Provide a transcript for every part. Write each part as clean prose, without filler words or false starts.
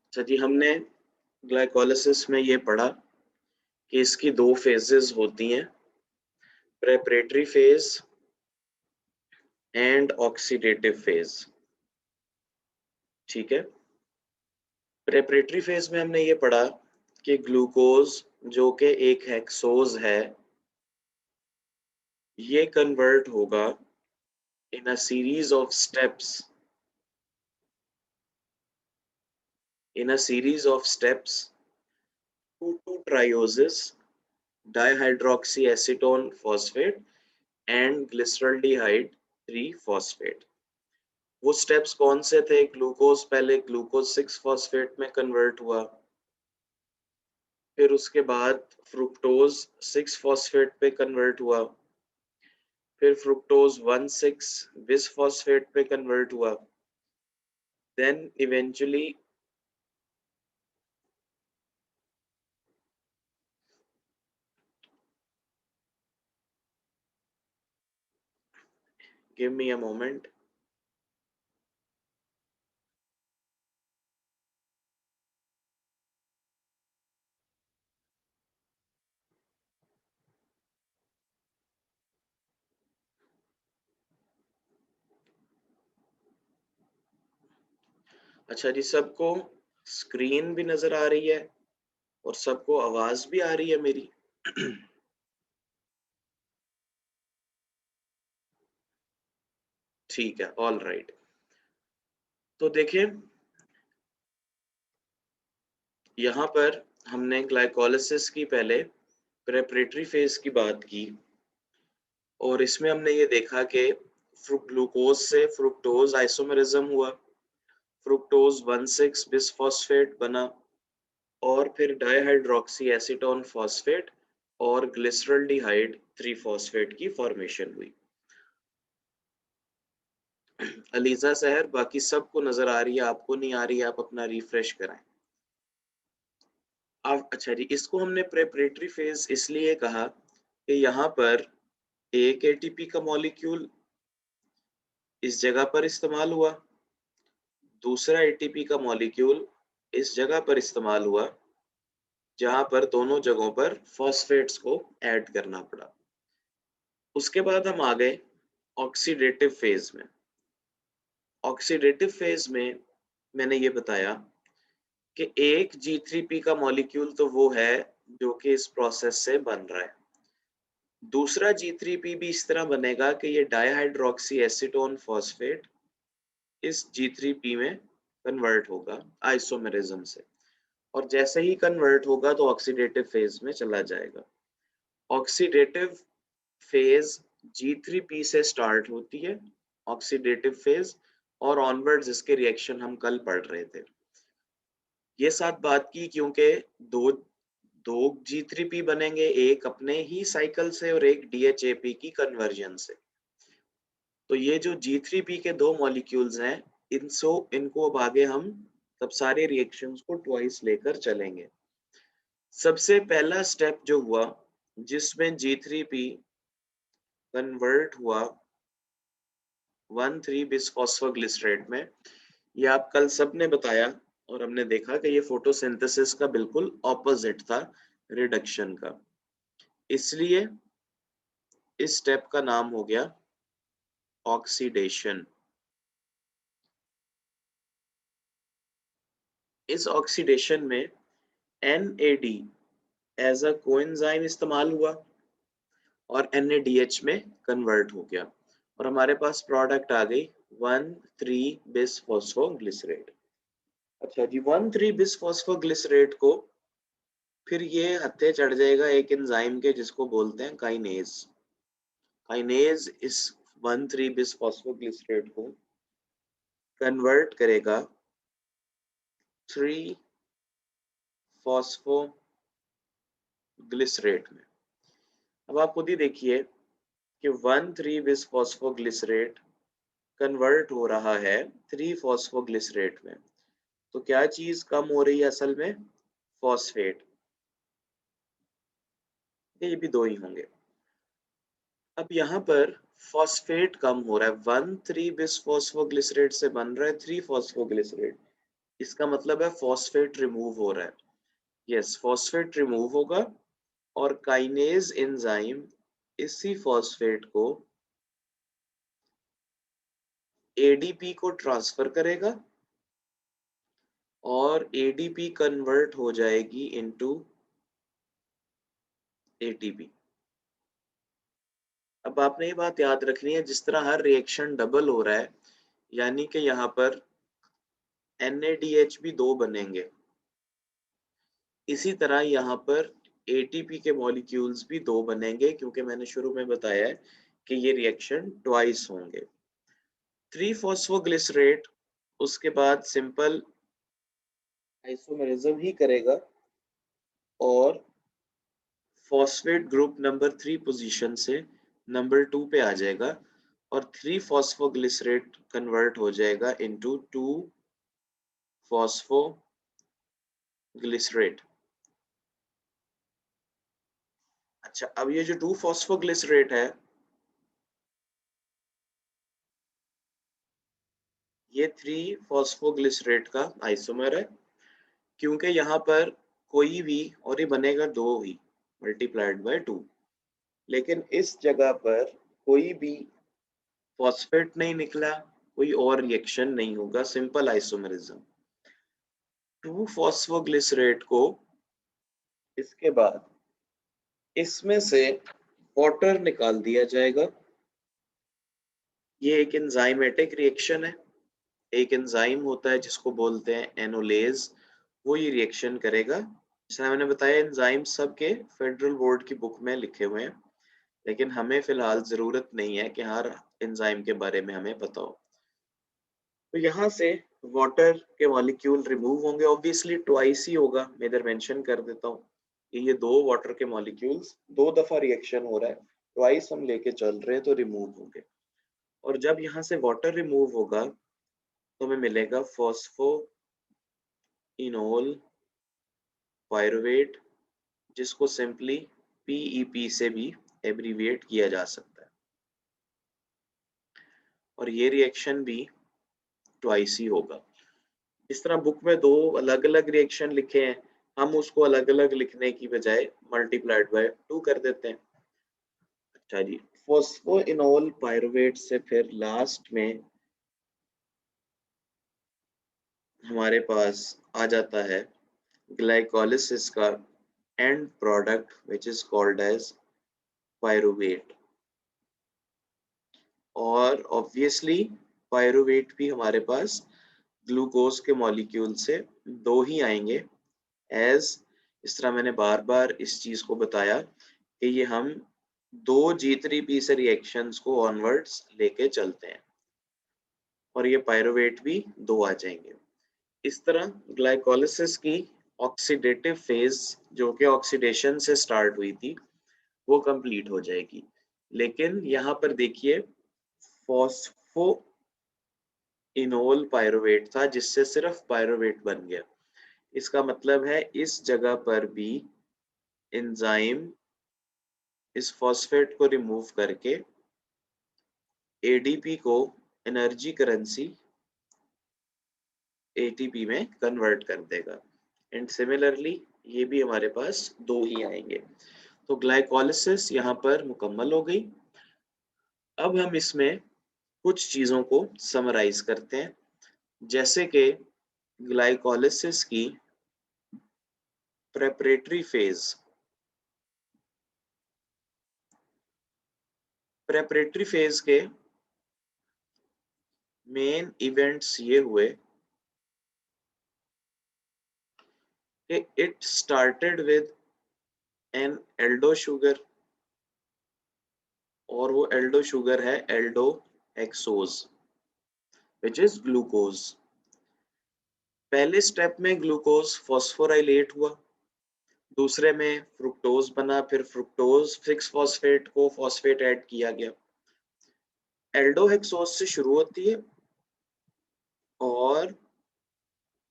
अच्छा जी, हमने ग्लाइकोलिसिस में ये पढ़ा कि इसकी दो फेजेस होती हैं, preparatory phase and oxidative phase. ठीक है, प्रेपरेटरी फेज में हमने ये पढ़ा कि ग्लूकोज जो कि एक हेक्सोज है, ये कन्वर्ट होगा in a series of steps to two trioses, dihydroxyacetone phosphate and glyceraldehyde 3 phosphate. वो स्टेप्स कौन से थे? ग्लूकोज पहले ग्लूकोज 6 फॉस्फेट में कन्वर्ट हुआ, फिर उसके बाद फ्रुक्टोज 6 फॉस्फेट पे कन्वर्ट हुआ, फिर फ्रुक्टोज 1,6 बिस फॉस्फेट पे कन्वर्ट हुआ, then eventually give me a moment. अच्छा जी, सबको स्क्रीन भी नजर आ रही है और सबको आवाज भी आ रही है मेरी? ठीक है, ऑल राइट। तो देखिए, यहाँ पर हमने ग्लाइकोलिसिस की पहले प्रेपरेटरी फेज की बात की और इसमें हमने ये देखा कि ग्लूकोज से फ्रुक्टोज आइसोमेरिज्म हुआ, फ्रुक्टोज 1,6 बिसफॉस्फेट बना और फिर डाइहाइड्रोक्सी एसीटोन फॉस्फेट और ग्लिसरल्डिहाइड 3 फॉस्फेट की फॉर्मेशन हुई। अलीजा सहर, बाकी सबको नजर आ रही है, आपको नहीं आ रही है? आप अपना रिफ्रेश कराएं। अब अच्छा जी, इसको हमने प्रेपरेटरी फेज इसलिए कहा कि यहाँ पर एक एटीपी का मॉलिक्यूल इस जगह पर इस्तेमाल हुआ, दूसरा एटीपी का मॉलिक्यूल इस जगह पर इस्तेमाल हुआ, जहां पर दोनों जगहों पर फॉस्फेट्स को ऐड करना पड़ा। उसके बाद हम आ गए ऑक्सीडेटिव फेज में। ऑक्सीडेटिव फेज में मैंने ये बताया कि एक G3P का मॉलिक्यूल तो वो है जो कि इस प्रोसेस से बन रहा है, दूसरा G3P भी इस तरह बनेगा कि ये डाइहाइड्रोक्सी एसीटोन फॉस्फेट इस G3P में कन्वर्ट होगा आइसोमेरिज्म से, और जैसे ही कन्वर्ट होगा तो ऑक्सीडेटिव फेज में चला जाएगा। ऑक्सीडेटिव फेज G3P से स्टार्ट होती है, ऑक्सीडेटिव फेज, और ऑनवर्ड्स इसके रिएक्शन हम कल पढ़ रहे थे। ये साथ बात की क्योंकि दो दो G3P बनेंगे, एक अपने ही साइकिल से और एक DHAP की कन्वर्जन से। तो ये जो G3P के दो मॉलिक्यूल्स हैं, इनको अब आगे हम तब सारे रिएक्शंस को ट्वाइस लेकर चलेंगे। सबसे पहला स्टेप जो हुआ जिसमें G3P कन्वर्ट हुआ 1,3 बिसफॉस्फोग्लिसरेट में, ये आप कल सबने बताया और हमने देखा कि ये फोटोसिंथेसिस का बिल्कुल ऑपोजिट था, रिडक्शन का। इसलिए इस स्टेप का नाम हो गया ऑक्सीडेशन। इस ऑक्सीडेशन में NAD एज अ कोएंजाइम इस्तेमाल हुआ और NADH में कन्वर्ट हो गया और हमारे पास प्रोडक्ट आ गई 1,3 बिसफॉस्फोग्लिसरेट। अच्छा जी, 1,3 बिसफॉस्फोग्लिसरेट को फिर ये हत्थे चढ़ जाएगा एक एंजाइम के जिसको बोलते हैं काइनेज। काइनेज इस 1,3 बिसफॉस्फोग्लिसरेट को कन्वर्ट करेगा 3 फॉस्फोग्लिसरेट में। अब आप खुद ही देखिए कि 1,3 बिसफॉस्फोग्लिसरेट कन्वर्ट हो रहा है 3 फॉस्फोग्लिसरेट में, तो क्या चीज कम हो रही है असल में? फॉस्फेट। ये भी दो ही होंगे। अब यहाँ पर फॉस्फेट कम हो रहा है, 1,3 बिसफॉस्फोग्लिसरेट से बन रहा है 3 फॉस्फोग्लिसरेट, इसका मतलब है फॉस्फेट रिमूव हो रहा है। यस, फॉस्फेट रिमूव होगा और काइनेज एंजाइम इसी फॉस्फेट को एडीपी को ट्रांसफर करेगा और एडीपी कन्वर्ट हो जाएगी इनटू एटीपी। अब आपने ये बात याद रखनी है, जिस तरह हर रिएक्शन डबल हो रहा है, यानी कि यहाँ पर NADH भी 2 बनेंगे, इसी तरह यहाँ पर एटीपी के मॉलिक्यूल्स भी 2 बनेंगे, क्योंकि मैंने शुरू में बताया है कि ये रिएक्शन ट्वाइस होंगे। 3-फॉस्फोग्लिसरेट उसके बाद सिंपल आइसोमेरिज्म ही करेगा और फॉस्फेट ग्रुप नंबर 3 पोजीशन से नंबर 2 पे आ जाएगा और 3-फॉस्फोग्लिसरेट कन्वर्ट हो जाएगा इनटू 2-फॉस्फोग्लिसरेट। अच्छा, अब ये जो 2-फॉस्फोग्लिसरेट है, ये 3-फॉस्फोग्लिसरेट का आइसोमर है, क्योंकि यहाँ पर कोई भी, और ये बनेगा 2 ही मल्टीप्लाइड बाय 2, लेकिन इस जगह पर कोई भी फॉस्फेट नहीं निकला, कोई और रिएक्शन नहीं होगा, सिंपल आइसोमेरिज्म। 2-फॉस्फोग्लिसरेट को इसके बाद इसमें से वाटर निकाल दिया जाएगा। ये एक एंजाइमेटिक रिएक्शन है। एक एंजाइम होता है जिसको बोलते हैं एनोलेज, वो ये रिएक्शन करेगा। जैसा मैंने बताया, एंजाइम सबके फेडरल बोर्ड की बुक में लिखे हुए हैं, लेकिन हमें फिलहाल जरूरत नहीं है कि हर एंजाइम के बारे में हमें पता हो। तो यहाँ से वाटर के मॉलिक्यूल रिमूव होंगे, ऑब्वियसली ट्वाइस ही होगा, मैं इधर मेंशन कर देता हूँ कि ये 2 वाटर के मॉलिक्यूल्स 2 दफा रिएक्शन हो रहा है, ट्वाइस हम लेके चल रहे हैं तो रिमूव होंगे। और जब यहाँ से वाटर रिमूव होगा तो हमें मिलेगा फॉस्फो इनोल पायरुवेट, जिसको सिंपली PEP से भी एब्रीविएट किया जा सकता है, और ये रिएक्शन भी ट्वाइस ही होगा। इस तरह बुक में 2 अलग-अलग रिएक्शन लिखे हैं, हम उसको अलग-अलग लिखने की बजाय मल्टीप्लाइड बाय 2 कर देते हैं। अच्छा जी, फॉस्फोइनोल पायरुवेट से फिर लास्ट में हमारे पास आ जाता है ग्लाइकोलिसिस का end product which is called as pyruvate, और ऑब्वियसली पायरुवेट भी हमारे पास ग्लूकोज के मॉलिक्यूल से 2 ही आएंगे। एज इस तरह मैंने बार बार इस चीज को बताया कि ये हम 2 G3P से रिएक्शंस को ऑनवर्ड्स लेके चलते हैं, और ये पायरुवेट भी 2 आ जाएंगे। इस तरह ग्लाइकोलिसिस की ऑक्सीडेटिव फेज, जो कि ऑक्सीडेशन से स्टार्ट हुई थी, वो कंप्लीट हो जाएगी। लेकिन यहाँ पर देखिए, फॉस्फो इनोल पायरुवेट था जिससे सिर्फ पायरुवेट बन गया। इसका मतलब है इस जगह पर भी एंजाइम इस फॉस्फेट को रिमूव करके एडीपी को एनर्जी करेंसी एटीपी में कन्वर्ट कर देगा, एंड सिमिलरली ये भी हमारे पास 2 ही आएंगे। तो ग्लाइकोलिसिस यहाँ पर मुकम्मल हो गई। अब हम इसमें कुछ चीजों को समराइज करते हैं, जैसे कि ग्लाइकोलिसिस की प्रेपरेटरी फेज। प्रेपरेटरी फेज के मेन इवेंट्स ये हुए कि it started with an aldo sugar, और वो एल्डो शुगर है aldo hexose which is glucose. पहले स्टेप में ग्लूकोज फॉस्फोराइलेट हुआ, दूसरे में फ्रुक्टोज बना, फिर फ्रुक्टोज 6-फॉस्फेट को फॉस्फेट ऐड किया गया। एल्डोहेक्सोज से शुरू होती है, और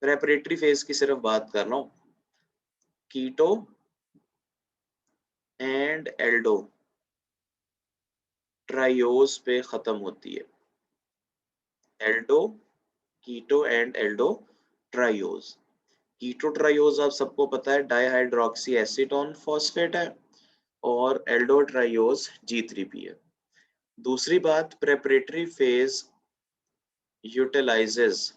प्रेपरेटरी फेज की सिर्फ बात कर रहा हूँ। कीटो एंड एल्डो ट्राइयोज पे खत्म होती है। Aldo, keto and aldo triose. Ketotriose आप सबको पता है डाइहाइड्रोक्सी एसीटोन फॉस्फेट है, और एल्डोट्राइयोज G3P है। दूसरी बात, preparatory phase utilises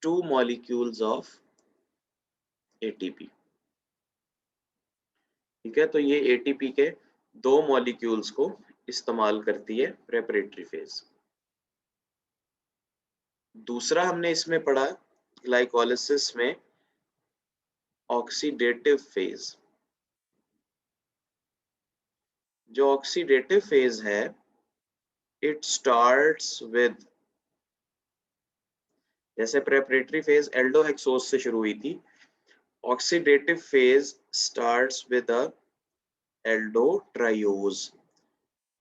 2 molecules of ATP। ठीक है, तो ये ATP के 2 मॉलिक्यूल्स को इस्तेमाल करती है प्रेपरेटरी फेज। दूसरा हमने इसमें पढ़ा ग्लाइकोलिसिस में ऑक्सीडेटिव फेज। जो ऑक्सीडेटिव फेज है, इट स्टार्ट्स विद, जैसे प्रेपरेटरी फेज एल्डोहेक्सोज से शुरू हुई थी, oxidative phase starts with a aldotriose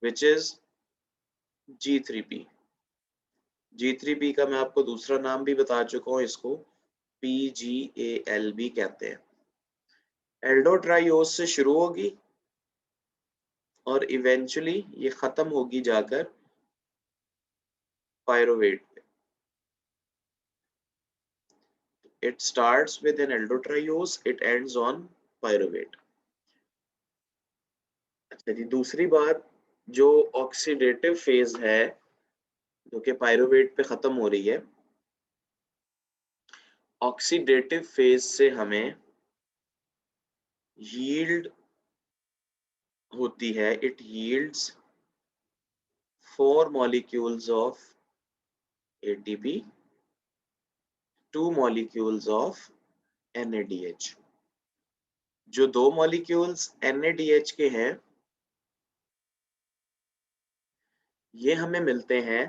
which is G3P। G3P का मैं आपको दूसरा नाम भी बता चुका हूँ, इसको PGAL भी कहते हैं। एल्डोट्राइयोज से शुरू होगी और इवेंचुअली ये खत्म होगी जाकर पायरोवेट पे। It starts with an aldotriose, it ends on pyruvate। अच्छा जी, दूसरी बात, जो ऑक्सीडेटिव फेज है जो कि पायरुवेट पे खत्म हो रही है, ऑक्सीडेटिव फेज से हमें यील्ड होती है, it yields 4 molecules of ATP, 2 molecules of NADH। जो 2 molecules NADH के हैं, ये हमें मिलते हैं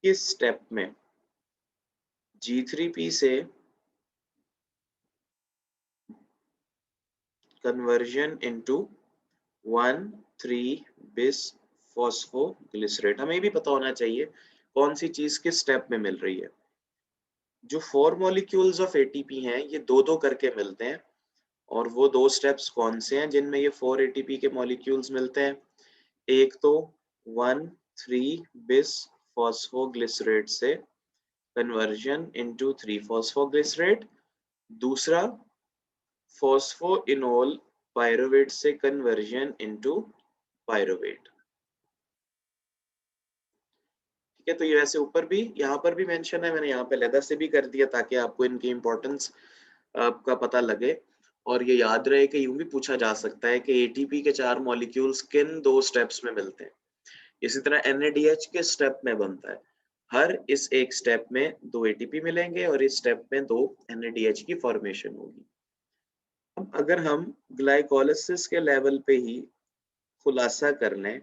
किस स्टेप में? G3P से कन्वर्जन इनटू 1,3-bis फॉस्फोग्लिसरेट। हमें भी पता होना चाहिए कौन सी चीज किस स्टेप में मिल रही है। जो 4 molecules ऑफ ATP हैं, ये दो दो करके मिलते हैं, और वो 2 स्टेप्स कौन से हैं जिनमें ये 4 ATP के मॉलिक्यूल्स मिलते हैं? एक तो 1,3-bis फॉस्फोग्लिसरेट से कन्वर्जन इनटू 3-फॉस्फोग्लिसरेट, दूसरा फॉस्फोइनोल पायरुवेट से कन्वर्जन इनटू पायरुवेट। ठीक है, तो ये वैसे ऊपर भी यहाँ पर भी मेंशन है, मैंने यहाँ पे लेदर से भी कर दिया ताकि आपको इनकी इंपॉर्टेंस का पता लगे, और ये याद रहे कि यूं भी पूछा जा सकता है कि ATP के 4 मॉलिक्यूल्स किन 2 स्टेप्स में मिलते हैं। इसी तरह NADH के स्टेप में बनता है। हर इस एक स्टेप में 2 ATP मिलेंगे और इस स्टेप में 2 NADH की फॉर्मेशन होगी। अब अगर हम ग्लाइकोलिसिस के लेवल पे ही खुलासा कर लें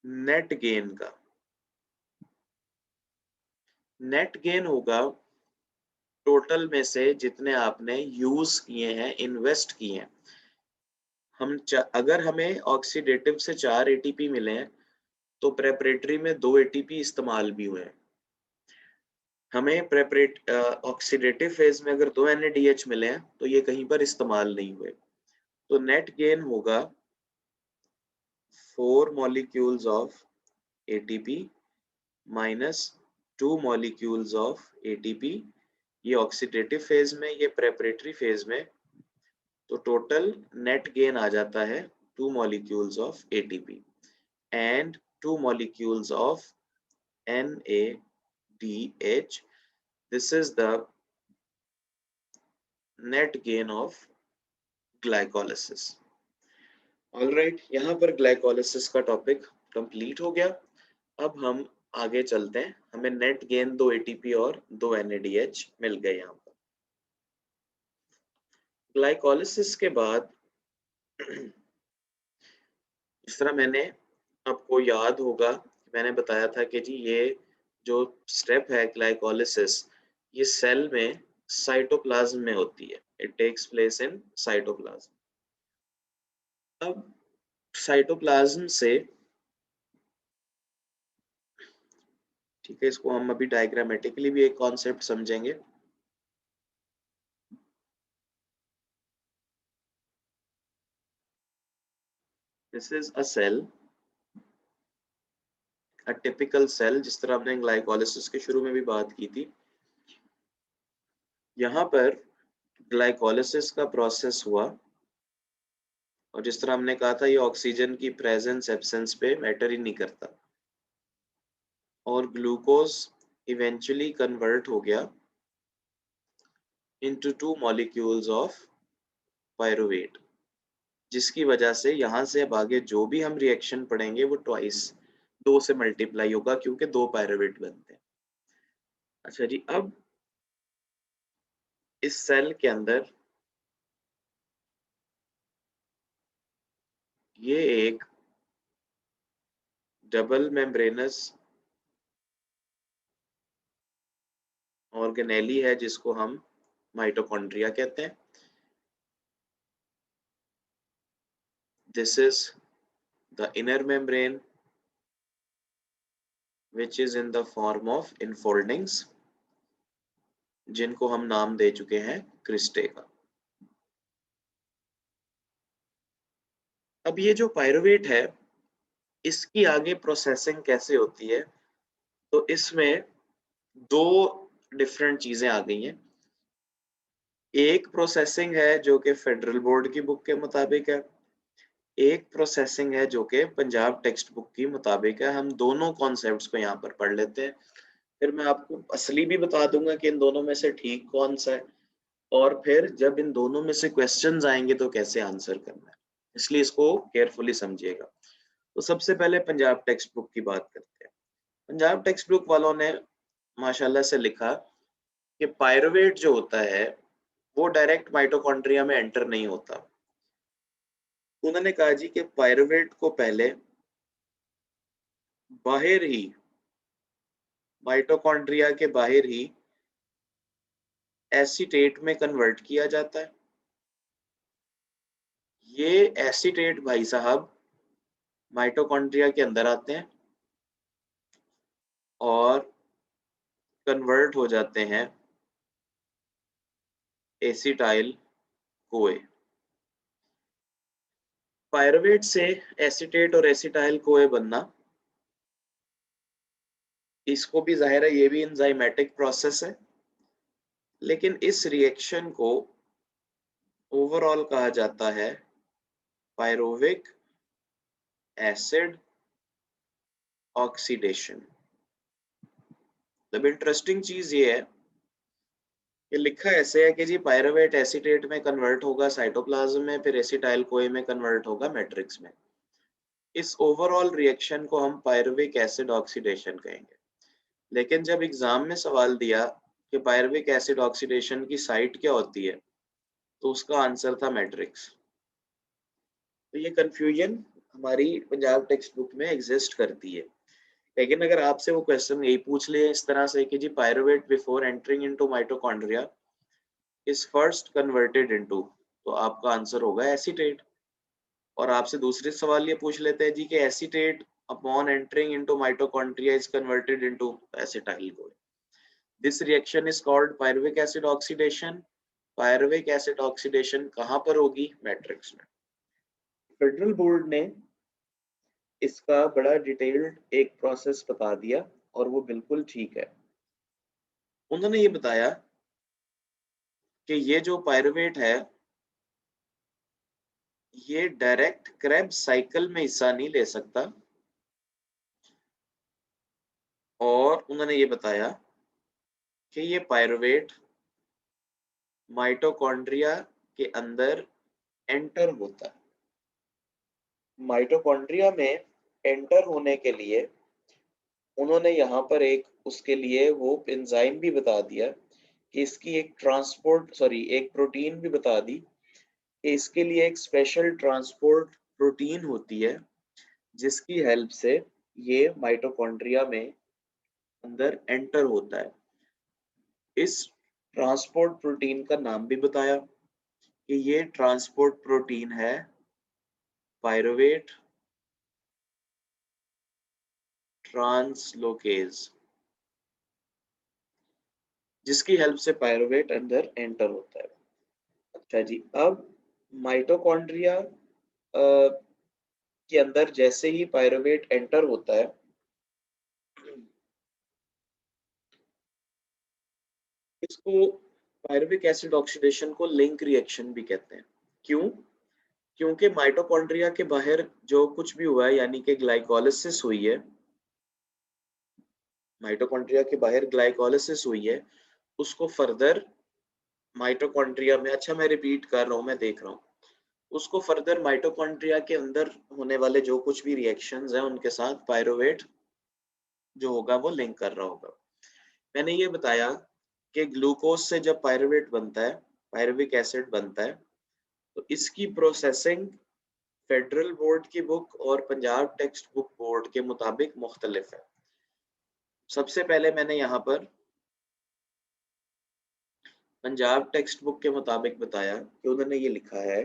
नेट गेन का, नेट गेन होगा टोटल में से जितने आपने यूज किए हैं, इन्वेस्ट किए हैं। अगर हमें ऑक्सीडेटिव से 4 ATP मिले हैं, तो प्रेपरेटरी में 2 ATP इस्तेमाल भी हुए हैं। हमें ऑक्सीडेटिव फेज में अगर 2 NADH मिले हैं, तो ये कहीं पर इस्तेमाल नहीं हुए। तो नेट गेन होगा 4 molecules of ATP minus 2 molecules of ATP, ये ऑक्सीडेटिव फेज में, ये प्रेपरेटरी फेज में, तो टोटल नेट गेन आ जाता है 2 molecules of ATP and 2 molecules of NADH. This is the net gain of glycolysis. Alright, यहाँ पर ग्लाइकोलिसिस का टॉपिक कंप्लीट हो गया। अब हम आगे चलते हैं। हमें नेट गेन 2 ATP और 2 NADH मिल गए यहाँ पर। ग्लाइकोलिसिस के बाद जिस तरह मैंने आपको याद होगा, मैंने बताया था कि जी ये जो स्टेप है ग्लाइकोलिसिस, ये सेल में साइटोप्लाज्म में होती है। It takes place in cytoplasm. अब साइटोप्लाज्म से, ठीक है, इसको हम अभी डायग्रामेटिकली भी एक कॉन्सेप्ट समझेंगे। This is a cell, a typical cell, जिस तरह हमने ग्लाइकोलाइसिस के शुरू में भी बात की थी, यहाँ पर ग्लाइकोलाइसिस का प्रोसेस हुआ और जिस तरह हमने कहा था ये ऑक्सीजन की प्रेजेंस एब्सेंस पे मैटर ही नहीं करता और ग्लूकोज इवेंचुअली कन्वर्ट हो गया into 2 molecules of pyruvate, जिसकी वजह से यहाँ से अब आगे जो भी हम रिएक्शन पढ़ेंगे वो ट्वाइस 2 से मल्टीप्लाई होगा क्योंकि 2 पायरुवेट बनते हैं। अच्छा जी, अब इस सेल के अंदर ये एक डबल मेम्ब्रेनस ऑर्गेनेली है जिसको हम माइटोकॉन्ड्रिया कहते हैं। This is the inner membrane which is in the form of infoldings, जिनको हम नाम दे चुके हैं क्रिस्टे का। अब ये जो पायरुवेट है इसकी आगे प्रोसेसिंग कैसे होती है, तो इसमें दो डिफरेंट चीजें आ गई हैं। एक प्रोसेसिंग है जो कि फेडरल बोर्ड की बुक के मुताबिक है, एक प्रोसेसिंग है जो कि पंजाब टेक्स्ट बुक की मुताबिक है। हम दोनों कॉन्सेप्ट्स को यहाँ पर पढ़ लेते हैं, फिर मैं आपको असली भी बता दूंगा कि इन दोनों में से ठीक कौन सा है और फिर जब इन दोनों में से क्वेश्चंस आएंगे तो कैसे आंसर करना है, इसलिए इसको केयरफुली समझिएगा। तो सबसे पहले पंजाब टेक्स्ट बुक की बात करते हैं। पंजाब टेक्स्ट बुक वालों ने माशाल्लाह से लिखा कि पायरुवेट जो होता है वो डायरेक्ट माइटोकॉन्ड्रिया में एंटर नहीं होता। उन्होंने कहा जी कि पायरुवेट को पहले बाहर ही, माइटोकॉन्ड्रिया के बाहर ही एसीटेट में कन्वर्ट किया जाता है। ये एसीटेट भाई साहब माइटोकॉन्ड्रिया के अंदर आते हैं और कन्वर्ट हो जाते हैं एसिटाइल कोए। पायरुवेट से एसीटेट और एसिटाइल कोए बनना, इसको भी जाहिर है ये भी एंजाइमेटिक प्रोसेस है, लेकिन इस रिएक्शन को ओवरऑल कहा जाता है पायरुविक एसिड ऑक्सीडेशन। तब इंटरेस्टिंग चीज ये है कि लिखा ऐसे है कि जी पायरुवेट एसीटेट में कन्वर्ट होगा साइटोप्लाज्म में, फिर एसिटाइल कोए में कन्वर्ट होगा मैट्रिक्स में। इस ओवरऑल रिएक्शन को हम पायरुविक एसिड ऑक्सीडेशन कहेंगे। लेकिन जब एग्जाम में सवाल दिया कि पायरुविक एसिड ऑक्सीडेशन की साइट क्या होती है, तो उसका आंसर था मैट्रिक्स। तो ये कंफ्यूजन हमारी पंजाब टेक्स्ट बुक में एग्जिस्ट करती है। लेकिन अगर आपसे वो क्वेश्चन यही पूछ ले इस तरह से कि जी pyruvate before entering into mitochondria is first converted into, तो आपका आंसर होगा एसीटेट। और आपसे दूसरे सवाल ये पूछ लेते हैं जी कि acetate upon entering into mitochondria is converted into acetyl कोए। This reaction is called pyruvic acid oxidation. Pyruvic acid oxidation कहाँ पर होगी? मैट्रिक्स में। फेडरल बोर्ड ने इसका बड़ा डिटेल्ड एक प्रोसेस बता दिया और वो बिल्कुल ठीक है। उन्होंने ये बताया कि ये जो पायरुवेट है ये डायरेक्ट क्रेब्स साइकिल में हिस्सा नहीं ले सकता, और उन्होंने ये बताया कि ये पायरुवेट माइटोकॉन्ड्रिया के अंदर एंटर होता है। माइटोकॉन्ड्रिया में एंटर होने के लिए उन्होंने यहाँ पर एक उसके लिए वो एंजाइम भी बता दिया कि इसकी एक एक प्रोटीन भी बता दी कि इसके लिए एक स्पेशल ट्रांसपोर्ट प्रोटीन होती है जिसकी हेल्प से ये माइटोकॉन्ड्रिया में अंदर एंटर होता है। इस ट्रांसपोर्ट प्रोटीन का नाम भी बताया कि ये ट्रांसपोर्ट प्रोटीन है पायरुवेट ट्रांसलोकेज, जिसकी हेल्प से पायरुवेट अंदर एंटर होता है। अच्छा जी, अब माइटोकॉन्ड्रिया के अंदर जैसे ही पायरुवेट एंटर होता है इसको पायरुविक एसिड ऑक्सीडेशन को लिंक रिएक्शन भी कहते हैं। क्यों? क्योंकि माइटोकॉन्ड्रिया के बाहर जो कुछ भी हुआ है, यानी कि ग्लाइकोलिसिस हुई है, माइटोकॉन्ड्रिया के बाहर ग्लाइकोलिसिस हुई है, उसको फर्दर माइटोकॉन्ड्रिया में, अच्छा मैं रिपीट कर रहा हूँ, मैं देख रहा हूँ, उसको फर्दर माइटोकॉन्ड्रिया के अंदर होने वाले जो कुछ भी रिएक्शंस हैं उनके साथ पायरुवेट जो होगा वो लिंक कर रहा होगा। मैंने ये बताया कि ग्लूकोज से जब पायरुवेट बनता है, पायरुविक एसिड बनता है, तो इसकी प्रोसेसिंग फेडरल बोर्ड की बुक और पंजाब टेक्स्ट बुक बोर्ड के मुताबिक मुख्तलिफ है। सबसे पहले मैंने यहाँ पर पंजाब टेक्स्ट बुक के मुताबिक बताया कि उन्होंने ये लिखा है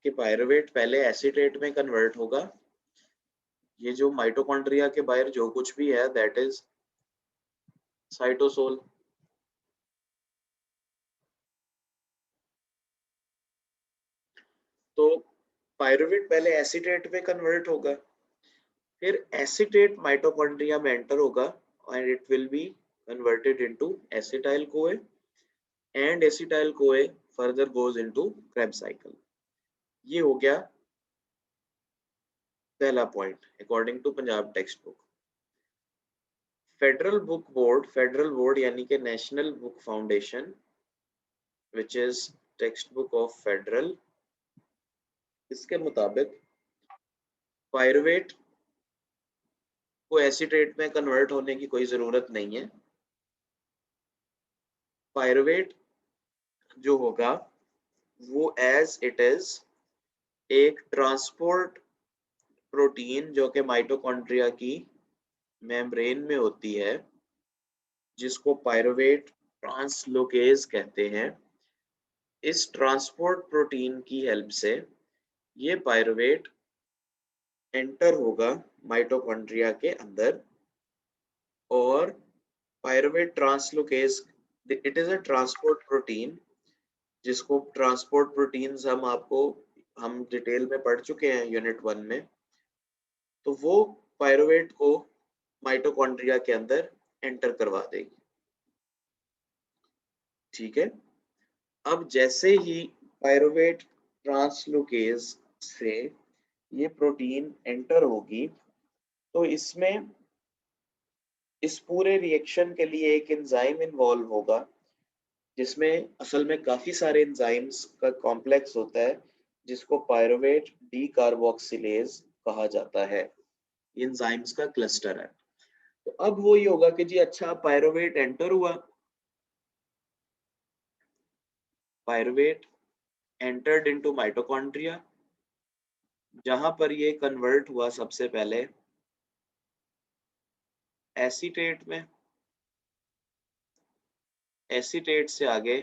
कि पायरुवेट पहले एसीटेट में कन्वर्ट होगा। ये जो माइटोकॉन्ड्रिया के बाहर जो कुछ भी है दैट इज साइटोसोल। तो पायरुवेट पहले एसीटेट में कन्वर्ट होगा, फिर एसीटेट माइटोकॉन्ड्रिया में एंटर होगा and it will be converted into acetyl CoA and acetyl CoA further goes into Krebs cycle. ये हो गया पहला point according to Punjab text book. Federal board यानी कि national book foundation which is text book of federal, इसके मुताबिक pyruvate को acetate में कन्वर्ट होने की कोई जरूरत नहीं है। पायरुवेट जो होगा वो एज इट इज एक ट्रांसपोर्ट प्रोटीन जो कि माइटोकॉन्ड्रिया की मेम्ब्रेन में होती है, जिसको पायरुवेट ट्रांसलोकेज कहते हैं। इस ट्रांसपोर्ट प्रोटीन की हेल्प से ये पायरुवेट एंटर होगा माइटोकॉन्ड्रिया के अंदर, और pyruvate translocase it is a transport protein, जिसको ट्रांसपोर्ट प्रोटीन्स हम डिटेल में पढ़ चुके हैं यूनिट 1 में। तो वो पायरुवेट को माइटोकॉन्ड्रिया के अंदर एंटर करवा देगी। ठीक है, अब जैसे ही पायरुवेट ट्रांसलोकेज से ये प्रोटीन एंटर होगी, तो इसमें इस पूरे रिएक्शन के लिए एक एंजाइम इन्वॉल्व होगा, जिसमें असल में काफी सारे एंजाइम्स का कॉम्प्लेक्स होता है, जिसको पायरुवेट डी कार्बोक्सिलेज कहा जाता है। एंजाइम्स का क्लस्टर है। तो अब वो ये होगा कि जी अच्छा पायरुवेट एंटर हुआ, पायरुवेट एंटर्ड इनटू माइटोकॉन्ड्रिया, जहां पर ये कन्वर्ट हुआ सबसे पहले एसीटेट में, एसीटेट से आगे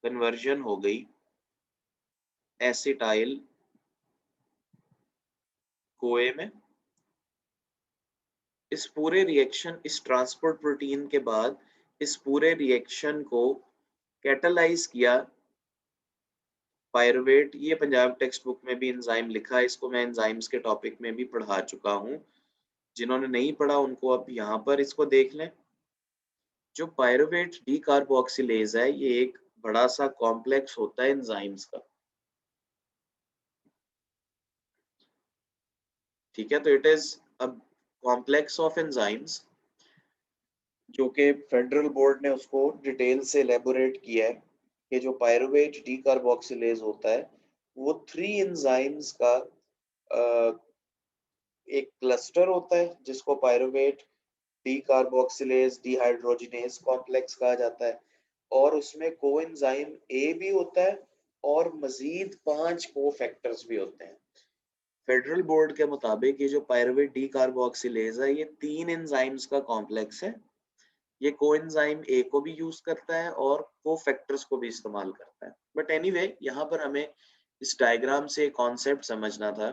कन्वर्जन हो गई एसिटाइल कोए में। इस पूरे रिएक्शन, इस ट्रांसपोर्ट प्रोटीन के बाद इस पूरे रिएक्शन को कैटलाइज किया पायरुवेट। ये पंजाब टेक्स्ट बुक में भी एंजाइम लिखा है, इसको मैं एंजाइम्स के टॉपिक में भी पढ़ा चुका हूँ। जिन्होंने नहीं पढ़ा उनको अब यहाँ पर इसको देख लें। जो पायरुवेट डी कार्बोक्सिलेज है, ये एक बड़ा सा कॉम्प्लेक्स होता है एंजाइम्स का। ठीक है, तो it is a complex of enzymes, जो कि फेडरल बोर्ड ने उसको डिटेल से एलेबोरेट किया है कि जो पायरुवेट डी कार्बोक्सिलेज होता है वो 3 एंजाइम्स का एक क्लस्टर होता है, जिसको pyruvate D carboxylase dehydrogenase complex कहा जाता है, और उसमें कोएंजाइम ए भी होता है और मजीद 5 कोफैक्टर्स भी होते हैं। फेडरल बोर्ड के मुताबिक ये जो पायरुवेट डी कार्बोक्सिलेज है, ये 3 एंजाइम्स का कॉम्प्लेक्स है। ये कोएंजाइम ए को भी यूज करता है और कोफैक्टर्स को भी इस्तेमाल करता है। बट एनीवे, यहाँ पर हमें इस डायग्राम से कॉन्सेप्ट समझना था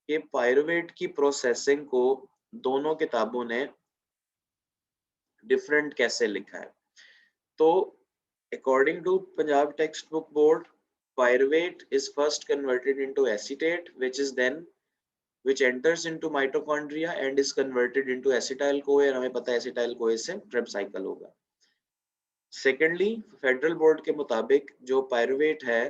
कि पायरुवेट की प्रोसेसिंग को दोनों किताबों ने डिफरेंट कैसे लिखा है। तो according to Punjab text book board, pyruvate is first converted into acetate, which enters into mitochondria and is converted into acetyl CoA, और हमें पता है acetyl CoA से Krebs cycle होगा। सेकेंडली, फेडरल बोर्ड के मुताबिक जो पायरुवेट है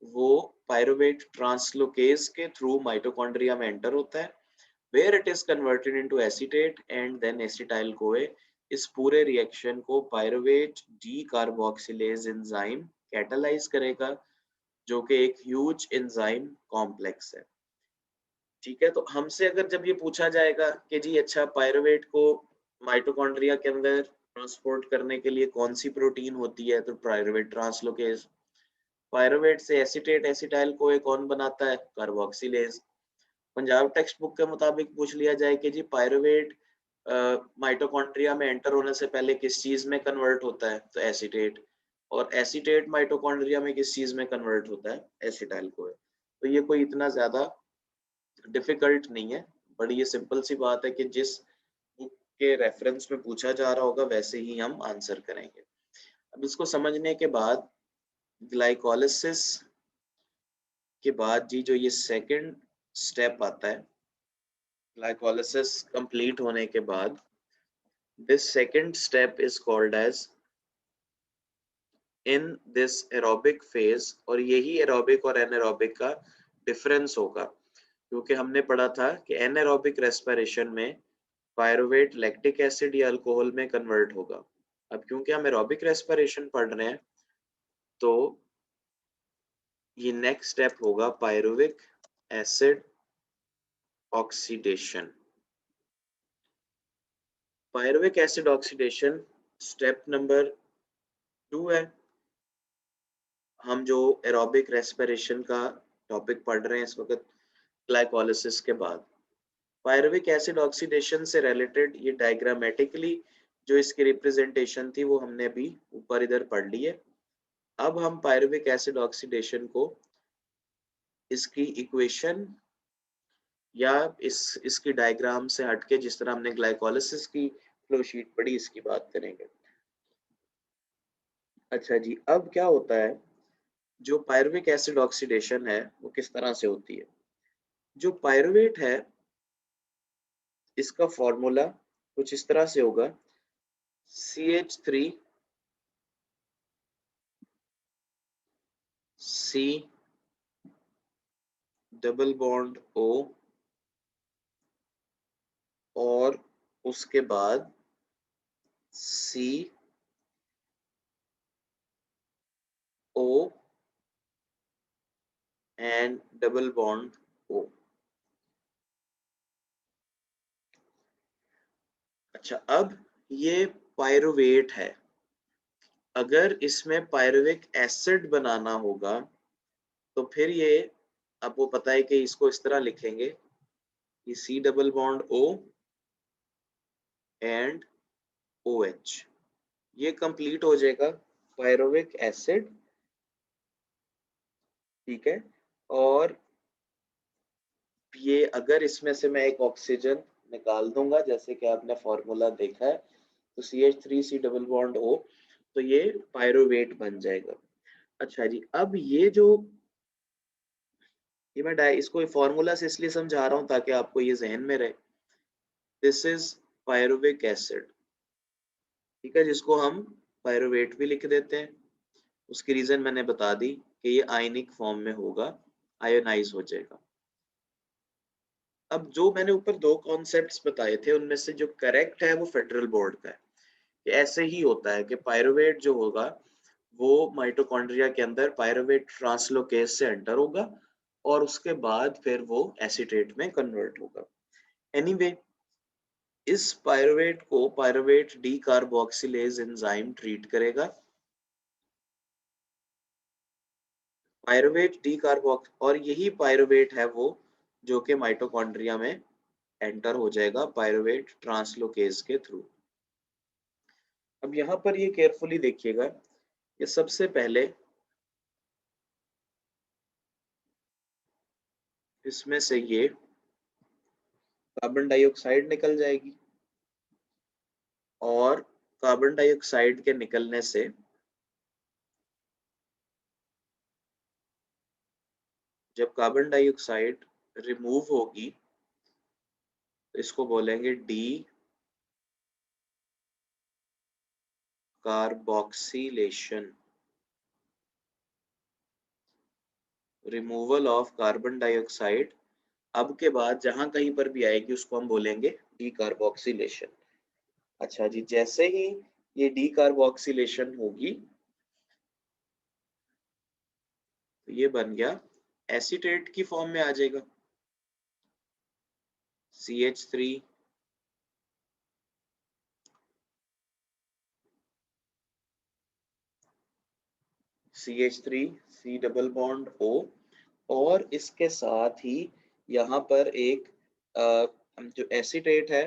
वो पायरुवेट ट्रांसलोकेज के थ्रू माइटोकॉन्ड्रिया में एंटर होता है, where it is converted into acetate and then acetyl CoA। इस पूरे रिएक्शन को pyruvate D carboxylase enzyme catalyse करेगा, जो कि एक ह्यूज एंजाइम कॉम्प्लेक्स है। ठीक है, तो हमसे अगर जब ये पूछा जाएगा कि जी अच्छा पायरुवेट को माइटोकॉन्ड्रिया के अंदर ट्रांसपोर्ट करने के लिए कौन सी प्रोटीन होती है, तो पायरुवेट ट्रांसलोकेज। पायरुवेट से एसीटेट एसिटाइल को कौन बनाता है, कार्बोक्सिलेज। पंजाब टेक्स्ट बुक के मुताबिक पूछ लिया जाए कि जी पायरुवेट माइटोकॉन्ड्रिया में एंटर होने से पहले किस चीज में कन्वर्ट होता है, तो एसीटेट। और एसीटेट माइटोकॉन्ड्रिया में किस चीज में कन्वर्ट होता है, एसिटाइल को। तो ये कोई इतना ज्यादा डिफिकल्ट नहीं है, बड़ी ये सिंपल सी बात है कि जिस बुक के रेफरेंस में पूछा जा रहा होगा वैसे ही हम आंसर करेंगे। अब इसको समझने के बाद ग्लाइकोलिसिस के बाद जी जो ये सेकंड स्टेप आता है, ग्लाइकोलिसिस कंप्लीट होने के बाद this second step is called as in this aerobic phase. और यही एरोबिक और एनारोबिक का डिफरेंस होगा, क्योंकि हमने पढ़ा था कि एनारोबिक रेस्पिरेशन में पायरुवेट लैक्टिक एसिड या अल्कोहल में कन्वर्ट होगा। अब क्योंकि हम एरोबिक रेस्पिरेशन पढ़ रहे हैं तो ये नेक्स्ट स्टेप होगा pyruvic acid oxidation. Pyruvic acid oxidation step number 2 है। हम जो एरोबिक रेस्पिरेशन का टॉपिक पढ़ रहे हैं इस वक्त ग्लाइकोलिसिस के बाद। पायरुविक एसिड ऑक्सीडेशन से रिलेटेड ये डायग्रामेटिकली जो इसकी रिप्रेजेंटेशन थी वो हमने अभी ऊपर इधर पढ़ ली है। अब हम पायरुविक एसिड ऑक्सीडेशन को इसकी इक्वेशन या इसकी डायग्राम से हटके जिस तरह हमने ग्लाइकोलिसिस की फ्लो शीट पढ़ी इसकी बात करेंगे। अच्छा जी, अब क्या होता है, जो पायरुविक एसिड ऑक्सीडेशन है वो किस तरह से होती है। जो पायरुवेट है इसका फॉर्मूला कुछ इस तरह से होगा, CH3 C double bond O और उसके बाद C O and double bond O। अच्छा, अब ये पायरुवेट है, अगर इसमें पायरुविक एसिड बनाना होगा तो फिर ये आपको पता है कि इसको इस तरह लिखेंगे कि C double bond O and OH। ये कंप्लीट हो जाएगा पायरुविक एसिड। ठीक है, और ये अगर इसमें से मैं एक ऑक्सीजन निकाल दूंगा जैसे कि आपने फॉर्मूला देखा है, तो CH3 C double bond O, तो ये पायरुवेट बन जाएगा। अच्छा जी, अब ये मैं इसको फॉर्मूला से इसलिए समझा रहा हूँ ताकि आपको ये जहन में रहे। दिस इज पायरुविक एसिड, ठीक है, जिसको हम पायरुवेट भी लिख देते हैं। उसकी रीजन मैंने बता दी कि ये आयनिक फॉर्म में होगा, आयोनाइज हो जाएगा। अब जो मैंने ऊपर दो कॉन्सेप्ट्स बताए थे उनमें से जो करेक्ट है वो फेडरल बोर्ड का है कि ऐसे ही होता है कि पायरुवेट जो होगा वो माइटोकॉन्ड्रिया के अंदर पायरुवेट ट्रांसलोकेज से एंटर होगा और उसके बाद फिर वो एसीटेट में कन्वर्ट होगा। एनीवे, इस पायरुवेट को pyruvate D carboxylase enzyme treat करेगा। पायरुवेट डी कार्बोक्स, और यही पायरुवेट है वो जो कि माइटोकॉन्ड्रिया में एंटर हो जाएगा पायरुवेट ट्रांसलोकेज के थ्रू। अब यहाँ पर ये केयरफुली देखिएगा, ये सबसे पहले इसमें से ये कार्बन डाइऑक्साइड निकल जाएगी और कार्बन डाइऑक्साइड के निकलने से जब कार्बन डाइऑक्साइड रिमूव होगी तो इसको बोलेंगे D carboxylation, removal of carbon dioxide. अब के बाद जहां कहीं पर भी आएगी उसको हम बोलेंगे डीकार्बोक्सिलेशन। अच्छा जी, जैसे ही ये डीकार्बोक्सिलेशन होगी तो ये बन गया एसीटेट की फॉर्म में आ जाएगा, CH3 CH3 C double bond O, और इसके साथ ही यहाँ पर एक जो एसीटेट है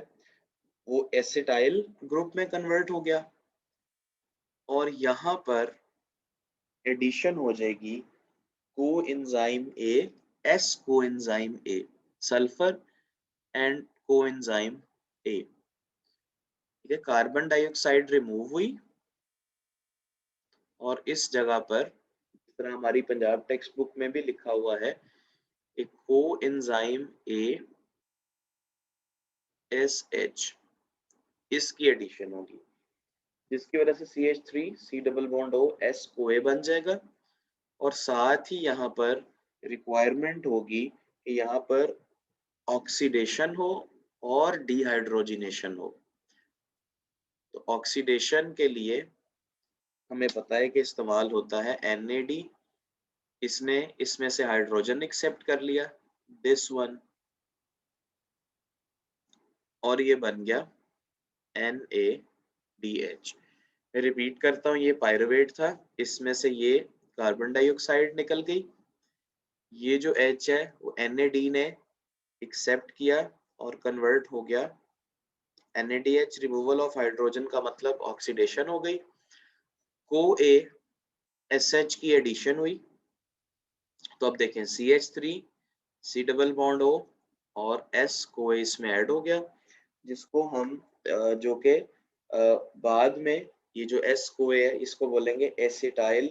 वो एसिटाइल ग्रुप में कन्वर्ट हो गया, और यहाँ पर एडिशन हो जाएगी coenzyme A, S coenzyme A, sulphur and coenzyme A. ठीक है, कार्बन डाइऑक्साइड रिमूव हुई और इस जगह पर, इस तरह हमारी पंजाब टेक्स्ट बुक में भी लिखा हुआ है, एक कोएंजाइम ए SH, इसकी एडिशन होगी, जिसकी वजह से CH3 C double bond O S OA बन जाएगा। और साथ ही यहाँ पर रिक्वायरमेंट होगी कि यहाँ पर ऑक्सीडेशन हो और डिहाइड्रोजिनेशन हो। तो ऑक्सीडेशन के लिए हमें पता है कि इस्तेमाल होता है NAD, इसने इसमें से हाइड्रोजन एक्सेप्ट कर लिया, दिस वन, और ये बन गया NaDH। मैं रिपीट करता हूँ, ये पायरुवेट था, इसमें से ये कार्बन डाइऑक्साइड निकल गई, ये जो H है वो NAD ने एक्सेप्ट किया और कन्वर्ट हो गया NADH। रिमूवल ऑफ हाइड्रोजन का मतलब ऑक्सीडेशन हो गई, को ए SH की एडिशन हुई। तो अब देखें CH3 C double bond O और S को इसमें ऐड हो गया, जिसको हम जो के बाद में ये जो S को है इसको बोलेंगे एसिटाइल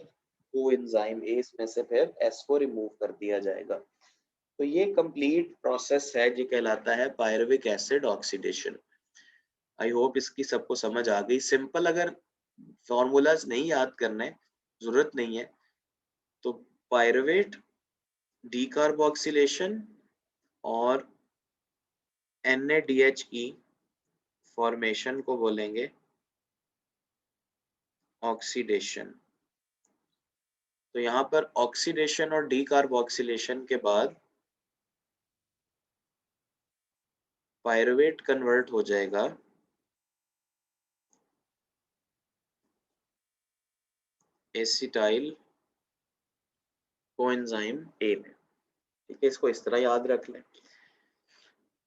कोएंजाइम ए, इसमें से फिर S को रिमूव कर दिया जाएगा। तो ये कंप्लीट प्रोसेस है जो कहलाता है pyruvic acid oxidation. I hope इसकी सबको समझ आ गई। सिंपल, अगर फॉर्मूलाज नहीं याद करने, जरूरत नहीं है, तो पायरुवेट, डीकार्बोक्सिलेशन और NADH की फॉर्मेशन को बोलेंगे ऑक्सीडेशन। तो यहाँ पर ऑक्सीडेशन और डीकार्बोक्सिलेशन के बाद पायरुवेट कन्वर्ट हो जाएगा एसिटाइल कोएंजाइम ए में। ठीक है, इसको इस तरह याद रख लें,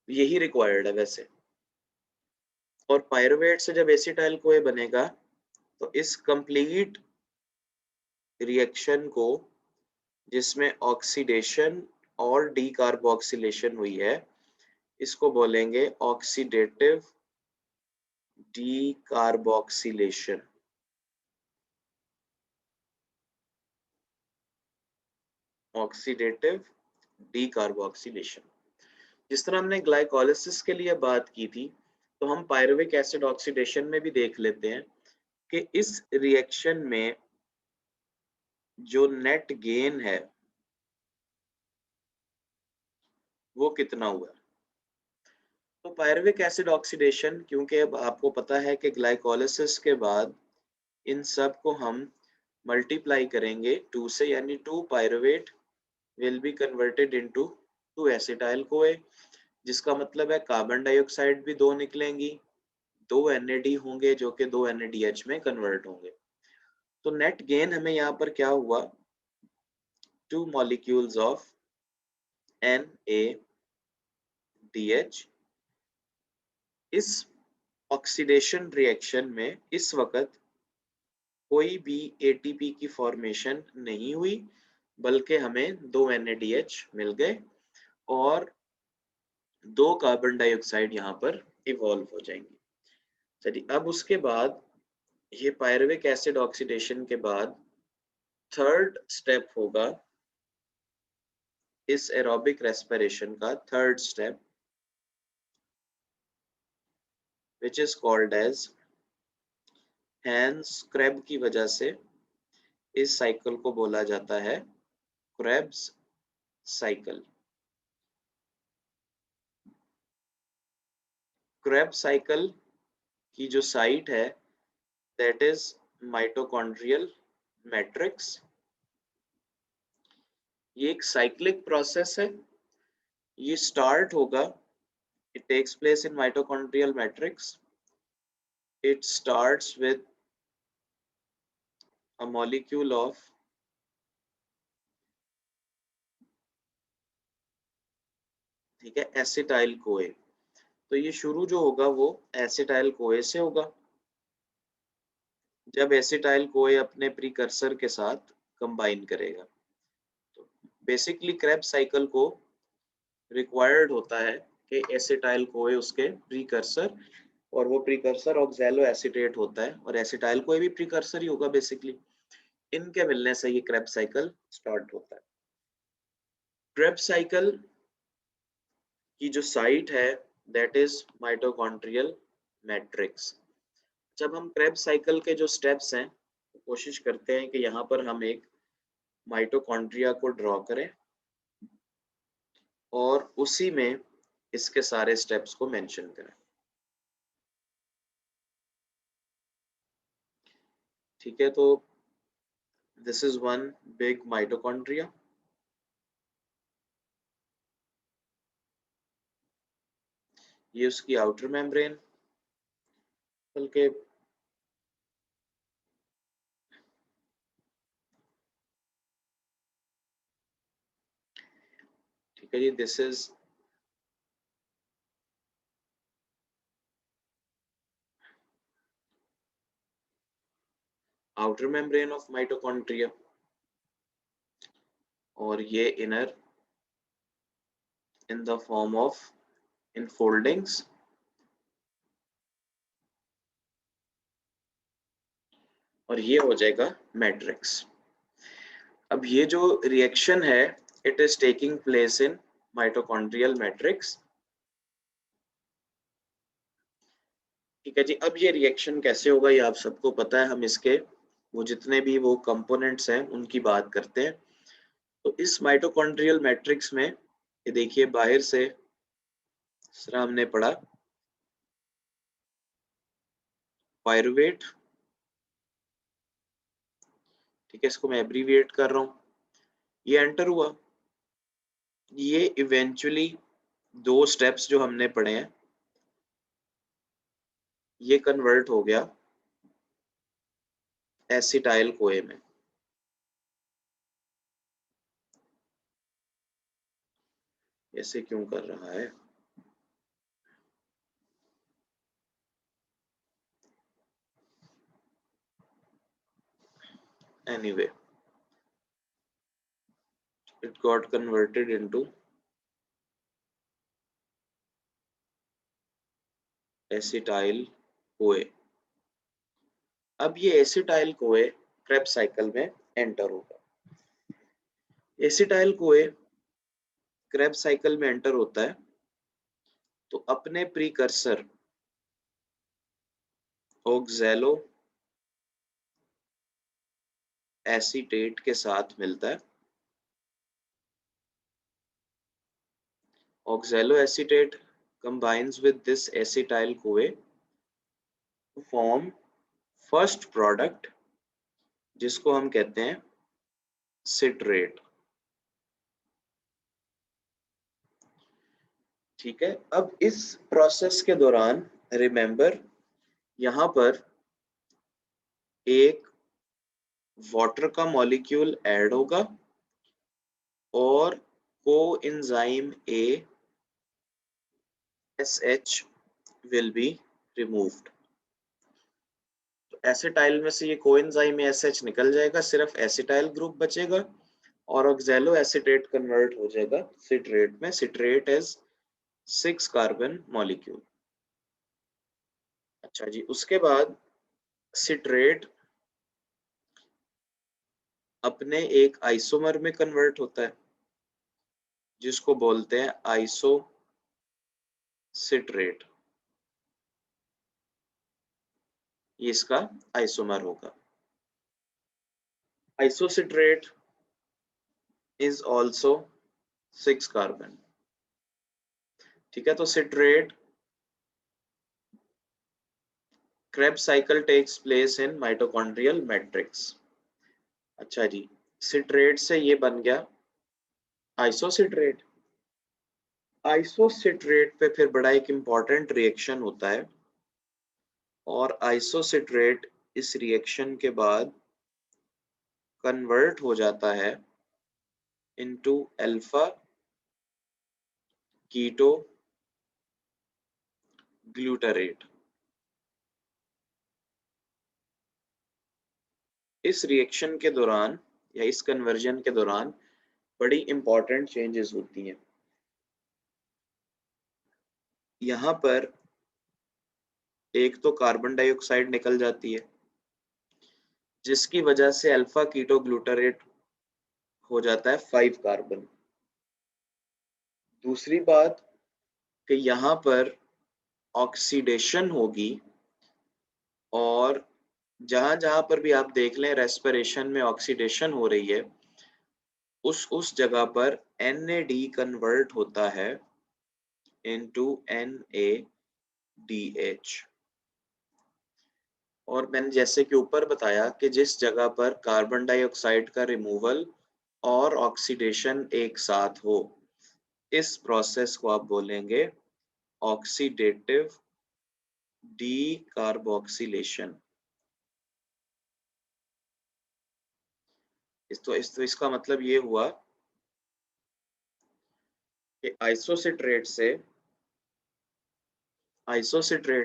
यही रिक्वायर्ड है वैसे। और पायरुवेट से जब एसिटाइल कोए बनेगा तो इस कंप्लीट रिएक्शन को, जिसमें ऑक्सीडेशन और डीकार्बोक्सिलेशन हुई है, इसको बोलेंगे ऑक्सीडेटिव डीकार्बोक्सिलेशन। Oxidative decarboxylation. जिस तरह हमने ग्लाइकोलिसिस के लिए बात की थी, तो हम पायरुविक एसिड ऑक्सीडेशन में भी देख लेते हैं कि इस रिएक्शन में जो नेट गेन है वो कितना हुआ। तो पायरुविक एसिड ऑक्सीडेशन, क्योंकि अब आपको पता है कि ग्लाइकोलिसिस के बाद इन सब को हम मल्टीप्लाई करेंगे 2 से, यानी 2 pyruvate will be converted into 2 acetyl CoA, जिसका मतलब है कार्बन डाइऑक्साइड भी 2 निकलेंगी, 2 NAD होंगे जो कि 2 NADH में कन्वर्ट होंगे। तो नेट गेन हमें यहाँ पर क्या हुआ, 2 मॉलिक्यूल्स ऑफ NADH। इस ऑक्सीडेशन रिएक्शन में इस वक्त कोई भी ATP की फॉर्मेशन नहीं हुई, बल्कि हमें 2 NADH मिल गए और 2 कार्बन डाइऑक्साइड यहाँ पर इवॉल्व हो जाएंगे। चलिए, अब उसके बाद ये पायरुविक एसिड ऑक्सीडेशन के बाद थर्ड स्टेप होगा इस एरोबिक रेस्पिरेशन का, third step, which is called as Hans Krebs की वजह से इस साइकिल को बोला जाता है क्रेब्स साइकिल। क्रेब साइकिल की जो साइट है दैट इज माइटोकॉन्ड्रियल मैट्रिक्स। ये एक साइक्लिक प्रोसेस है। ये स्टार्ट होगा, it takes place in mitochondrial matrix. It starts with a molecule of ठीक है एसिटाइल कोए। तो ये शुरू जो होगा वो एसिटाइल कोए से होगा। जब एसिटाइल कोए अपने प्रीकर्सर के साथ कंबाइन करेगा, तो बेसिकली क्रेब साइकिल को रिक्वायर्ड होता है कि एसिटाइल कोए उसके प्रीकर्सर, और वो प्रीकर्सर ऑक्सैलो एसीटेट होता है, और एसिटाइल कोए भी प्रीकर्सर ही होगा बेसिकली। इनके मिलने से ये क्रेब साइकिल स्टार्ट होता है। क्रेब साइकिल की जो साइट है दैट इज माइटोकॉन्ड्रियल मैट्रिक्स। जब हम क्रेब साइकिल के जो स्टेप्स हैं, कोशिश करते हैं कि यहाँ पर हम एक माइटोकॉन्ड्रिया को ड्रॉ करें और उसी में इसके सारे स्टेप्स को मेंशन करें। ठीक है, तो this is one big mitochondria. ये उसकी आउटर मेम्ब्रेन, बल्कि ठीक है जी, this is outer membrane of mitochondria, और ये inner in the form of enfoldings, और ये हो जाएगा मैट्रिक्स। अब ये जो रिएक्शन है it is taking place in mitochondrial matrix. ठीक है जी, अब ये रिएक्शन कैसे होगा ये आप सबको पता है। हम इसके वो जितने भी वो कंपोनेंट्स हैं उनकी बात करते हैं। तो इस माइटोकॉन्ड्रियल मैट्रिक्स में ये देखिए बाहर से इस तरह हमने पढ़ा पायरुवेट। ठीक है, इसको मैं एब्रीविएट कर रहा हूँ। ये एंटर हुआ, ये इवेंचुअली दो स्टेप्स जो हमने पढ़े हैं ये कन्वर्ट हो गया एसिटाइल कोए में। ऐसे क्यों कर रहा है? Anyway, it got converted into acetyl CoA. अब ये एसिटाइल कोए क्रेब साइकिल में एंटर होगा। एसिटाइल कोए क्रेब साइकिल में एंटर होता है तो अपने प्रीकर्सर ऑक्सैलो एसीटेट के साथ मिलता है। Oxalo acetate combines with this acetyl CoA to form first product जिसको हम कहते हैं सिट्रेट। ठीक है, अब इस प्रोसेस के दौरान रिमेंबर यहाँ पर एक वाटर का मॉलिक्यूल ऐड होगा और coenzyme ASH will be removed। तो एसिटाइल में से ये कोएंजाइम ASH निकल जाएगा, सिर्फ एसिटाइल ग्रुप बचेगा और ऑक्सैलो एसीटेट कन्वर्ट हो जाएगा सिट्रेट में। Citrate is 6 carbon molecule. अच्छा जी, उसके बाद सिट्रेट अपने एक आइसोमर में कन्वर्ट होता है जिसको बोलते हैं आइसो सिट्रेट। ये इसका आइसोमर होगा। Isocitrate is also 6 carbon. ठीक है, तो citrate Krebs cycle takes place in mitochondrial matrix। अच्छा जी, सिट्रेट से ये बन गया आइसोसिट्रेट। आइसोसिट्रेट पे फिर बड़ा एक इम्पॉर्टेंट रिएक्शन होता है, और आइसोसिट्रेट इस रिएक्शन के बाद कन्वर्ट हो जाता है इनटू अल्फा कीटो ग्लूटारेट। इस रिएक्शन के दौरान या इस कन्वर्जन के दौरान बड़ी इंपॉर्टेंट चेंजेस होती हैं। यहाँ पर एक तो कार्बन डाइऑक्साइड निकल जाती है, जिसकी वजह से अल्फा कीटो ग्लूटारेट हो जाता है 5 कार्बन। दूसरी बात कि यहाँ पर ऑक्सीडेशन होगी, और जहां जहां पर भी आप देख लें रेस्पिरेशन में ऑक्सीडेशन हो रही है, उस जगह पर NAD कन्वर्ट होता है इनटू NADH। और मैंने जैसे कि ऊपर बताया कि जिस जगह पर कार्बन डाइऑक्साइड का रिमूवल और ऑक्सीडेशन एक साथ हो, इस प्रोसेस को आप बोलेंगे ऑक्सीडेटिव डीकार्बोक्सिलेशन। इसका मतलब ये हुआ कि आइसोसिट्रेट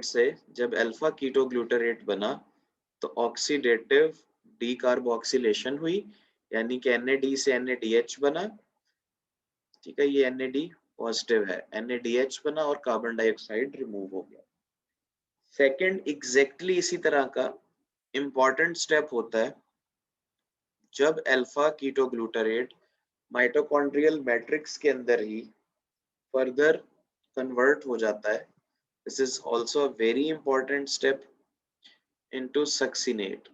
से जब अल्फा कीटो ग्लूटारेट बना, तो ऑक्सीडेटिव डीकार्बोक्सिलेशन हुई, यानी कि NAD से NADH बना। ठीक है, ये NAD पॉजिटिव है, NADH बना और कार्बन डाइऑक्साइड रिमूव हो गया। सेकंड एग्जैक्टली इसी तरह का इंपॉर्टेंट स्टेप होता है जब alpha keto glutarate mitochondrial matrix के अंदर ही फर्दर कन्वर्ट हो जाता है। This is also a very important step into succinate.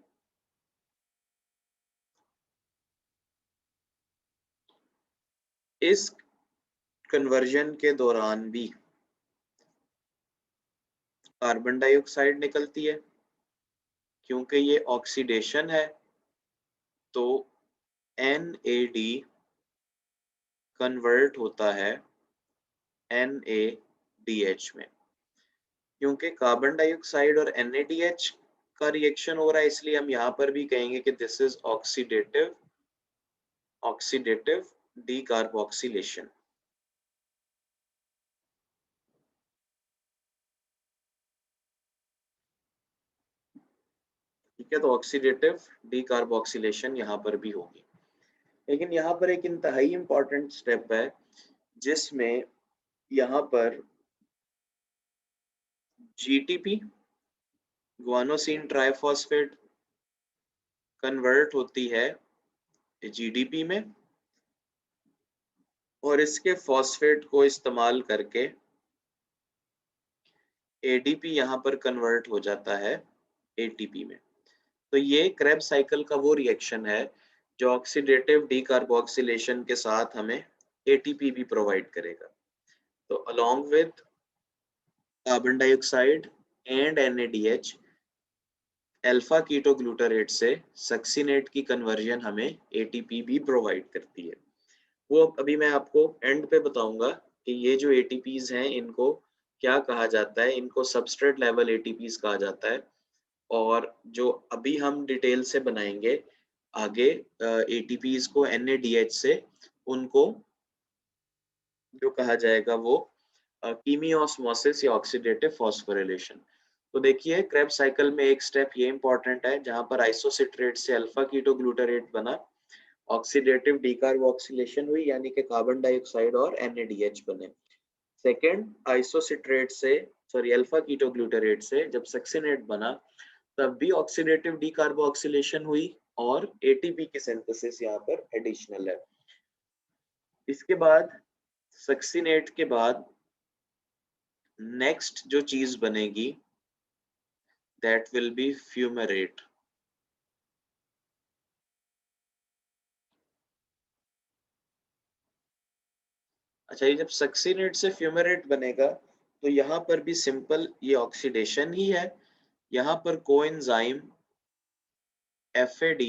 इस कन्वर्जन के दौरान भी कार्बन डाइऑक्साइड निकलती है, क्योंकि ये ऑक्सीडेशन है, तो NAD कन्वर्ट होता है NADH में। क्योंकि कार्बन डाइऑक्साइड और NADH का रिएक्शन हो रहा है, इसलिए हम यहाँ पर भी कहेंगे कि दिस इज ऑक्सीडेटिव डीकार्बोक्सिलेशन। ठीक है, तो ऑक्सीडेटिव डीकार्बोक्सिलेशन यहाँ पर भी होगी। लेकिन यहाँ पर एक इंतहाई इंपॉर्टेंट स्टेप है, जिसमें यहाँ पर GTP गुआनोसिन ट्राइफॉस्फेट कन्वर्ट होती है GDP में, और इसके फॉस्फेट को इस्तेमाल करके ADP यहाँ पर कन्वर्ट हो जाता है ATP में। तो ये क्रेब्स साइकिल का वो रिएक्शन है जो ऑक्सीडेटिव डीकार्बोक्सिलेशन के साथ हमें ATP भी प्रोवाइड करेगा। तो along with carbon dioxide and NADH, alpha keto glutarate से सक्सिनेट की कन्वर्जन हमें ATP भी प्रोवाइड करती है। वो अभी मैं आपको एंड पे बताऊंगा कि ये जो ATPs हैं इनको क्या कहा जाता है। इनको सबस्ट्रेट लेवल ATPs कहा जाता है, और जो अभी हम डिटेल से बनाएंगे आगे ATPs को NADH से, उनको जो कहा जाएगा वो कीमियोस्मोसिस या ऑक्सीडेटिव फॉस्फोरिलेशन। तो देखिए क्रेब्स साइकिल में एक स्टेप ये इंपॉर्टेंट है जहां पर आइसोसिट्रेट से अल्फा कीटो ग्लूटारेट बना, ऑक्सीडेटिव डीकार्बोक्सिलेशन हुई, यानी कि कार्बन डाइऑक्साइड और NADH बने। सेकेंड, आइसोसिट्रेट से अल्फा कीटो ग्लूटारेट से जब सक्सिनेट बना, तब भी ऑक्सीडेटिव डीकार्बोक्सिलेशन हुई और ATP की सिंथेसिस यहाँ पर एडिशनल है। इसके बाद सक्सिनेट के बाद नेक्स्ट जो चीज बनेगी that will be fumarate. अच्छा, ये जब सक्सीनेट से फ्यूमेरेट बनेगा तो यहाँ पर भी सिंपल ये ऑक्सीडेशन ही है। यहाँ पर coenzyme FAD,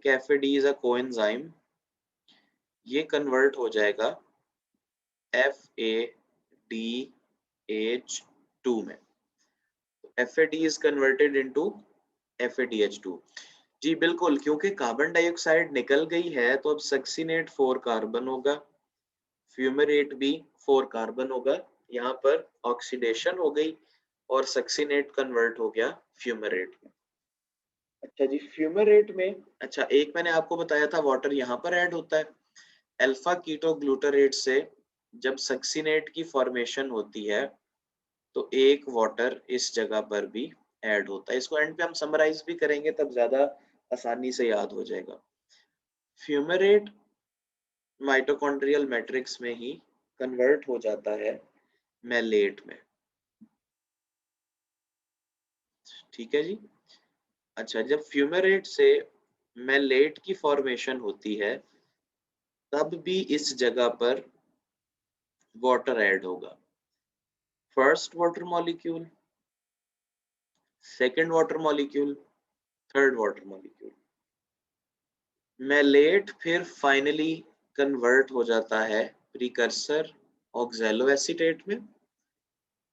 FAD is a coenzyme, ये कन्वर्ट हो जाएगा FADH2 में। FAD is converted into FADH2। जी बिल्कुल, क्योंकि कार्बन डाइऑक्साइड निकल गई है तो अब सक्सीनेट 4 कार्बन होगा, फ्यूमेरेट भी 4 कार्बन होगा। यहाँ पर ऑक्सीडेशन हो गई और सक्सीनेट कन्वर्ट हो गया फ्यूमेरेट में। अच्छा जी, फ्यूमेरेट में अच्छा एक मैंने आपको बताया था वाटर यहाँ पर ऐड होता है। अल्फा कीटो ग्लूटारेट से जब सक्सीनेट की फॉर्मेशन होती है तो एक वाटर इस जगह पर भी ऐड होता है। इसको एंड पे हम समराइज भी करेंगे तब ज्यादा आसानी से याद हो जाएगा। फ्यूमेरेट माइटोकॉन्ड्रियल मैट्रिक्स में ही कन्वर्ट हो जाता है मैलेट में। ठीक है जी। अच्छा, जब फ्यूमेरेट से मैलेट की फॉर्मेशन होती है तब भी इस जगह पर वाटर ऐड होगा। First water molecule, second water molecule, third water molecule. Malate फिर फाइनली कन्वर्ट हो जाता है प्रीकर्सर ऑक्सैलो एसीटेट में,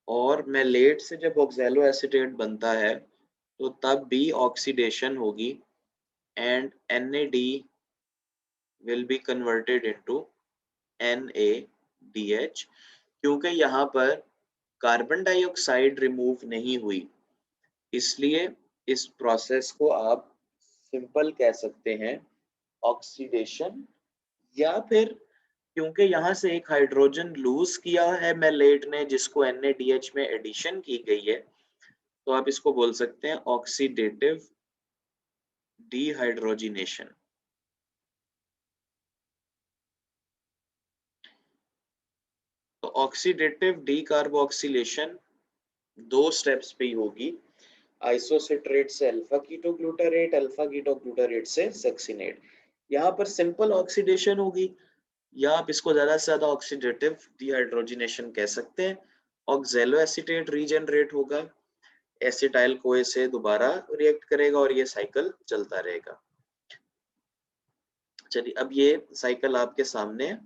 और मैलेट से जब ऑक्सैलो एसीटेट बनता है तो तब भी ऑक्सीडेशन होगी and NAD will be converted into NADH। क्योंकि यहाँ पर कार्बन डाइऑक्साइड रिमूव नहीं हुई, इसलिए इस प्रोसेस को आप सिंपल कह सकते हैं ऑक्सीडेशन, या फिर क्योंकि यहाँ से एक हाइड्रोजन लूज किया है मैलेट ने जिसको NADH में एडिशन की गई है, तो आप इसको बोल सकते हैं ऑक्सीडेटिव डिहाइड्रोजिनेशन। तो ऑक्सीडेटिव डीकार्बोक्सिलेशन 2 स्टेप्स पे ही होगी, आइसोसिट्रेट से अल्फा कीटोग्लूटारेट, अल्फा कीटोग्लूटारेट से सक्सीनेट। यहाँ पर सिंपल ऑक्सीडेशन होगी, या आप इसको ज्यादा से ज्यादा ऑक्सीडेटिव डिहाइड्रोजिनेशन कह सकते हैं। ऑक्सैलो एसीटेट रीजनरेट होगा, एसिटाइल कोए से दोबारा रिएक्ट करेगा और ये साइकिल चलता रहेगा। चलिए, अब ये साइकिल आपके सामने है।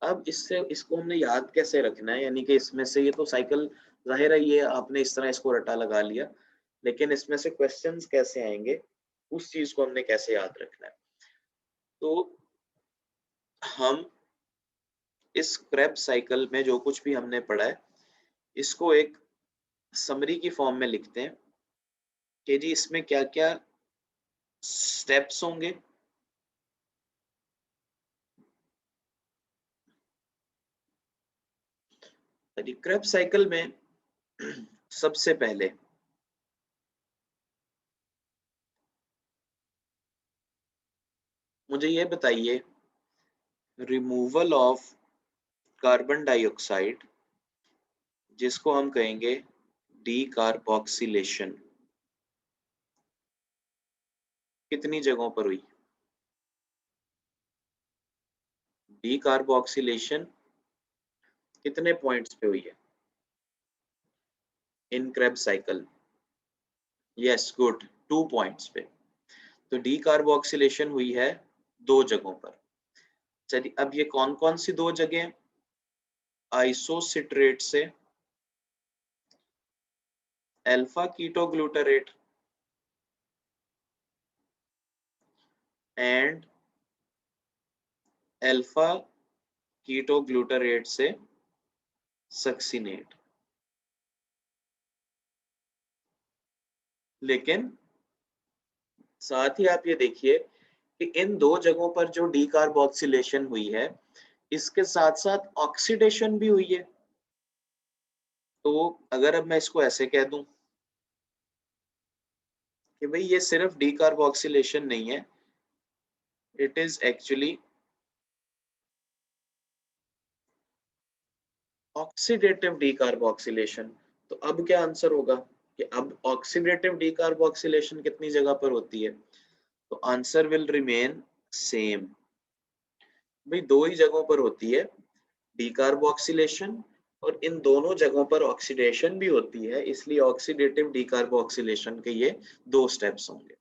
अब इससे इसको हमने याद कैसे रखना है, यानी कि इसमें से ये तो साइकिल जाहिर है ये आपने इस तरह इसको रटा लगा लिया, लेकिन इसमें से क्वेश्चंस कैसे आएंगे उस चीज को हमने कैसे याद रखना है। तो हम इस क्रेब्स साइकिल में जो कुछ भी हमने पढ़ा है इसको एक समरी की फॉर्म में लिखते हैं कि जी इसमें क्या क्या स्टेप्स होंगे। क्रेब्स साइकिल में सबसे पहले मुझे ये बताइए, रिमूवल ऑफ कार्बन डाइऑक्साइड जिसको हम कहेंगे डीकार्बोक्सिलेशन कितनी जगहों पर हुई? डीकार्बोक्सिलेशन कितने पॉइंट्स पे हुई है in Krebs cycle? Yes, good, 2 points पे। तो डीकार्बोक्सिलेशन हुई है 2 जगहों पर। चलिए, अब ये कौन कौन सी 2 जगह? आइसोसिट्रेट से alpha ketoglutarate and alpha ketoglutarate से सक्सीनेट। लेकिन साथ ही आप ये देखिए कि इन 2 जगहों पर जो डीकार्बोक्सिलेशन हुई है इसके साथ साथ ऑक्सीडेशन भी हुई है। तो अगर अब मैं इसको ऐसे कह दूं कि भाई ये सिर्फ डीकार्बोक्सिलेशन नहीं है, it is actually oxidative decarboxylation, तो अब क्या आंसर होगा कि अब ऑक्सीडेटिव डीकार्बोक्सिलेशन कितनी जगह पर होती है? तो आंसर विल रिमेन सेम। भाई दो ही जगहों पर होती है डीकार्बोक्सिलेशन, और इन दोनों जगहों पर ऑक्सीडेशन भी होती है, इसलिए ऑक्सीडेटिव डीकार्बोक्सिलेशन के ये दो स्टेप्स होंगे।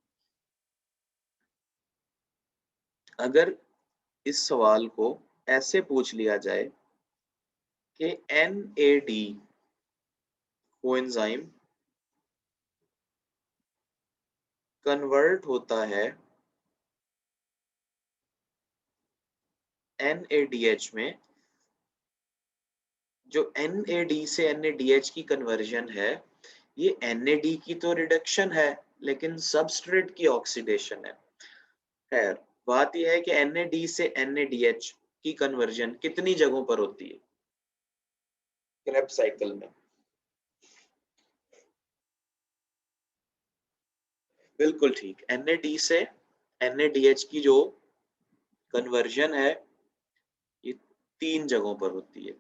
अगर इस सवाल को ऐसे पूछ लिया जाए कि NAD कोएंजाइम कन्वर्ट होता है NADH में, जो NAD से NADH की कन्वर्जन है, ये NAD की तो रिडक्शन है, लेकिन सबस्ट्रेट की ऑक्सीडेशन है। खैर, बात यह है कि NAD से NADH की कन्वर्जन कितनी जगहों पर होती है क्रेब्स साइकिल में? बिल्कुल ठीक, NAD से NADH की जो कन्वर्जन है, ये 3 जगहों पर होती है।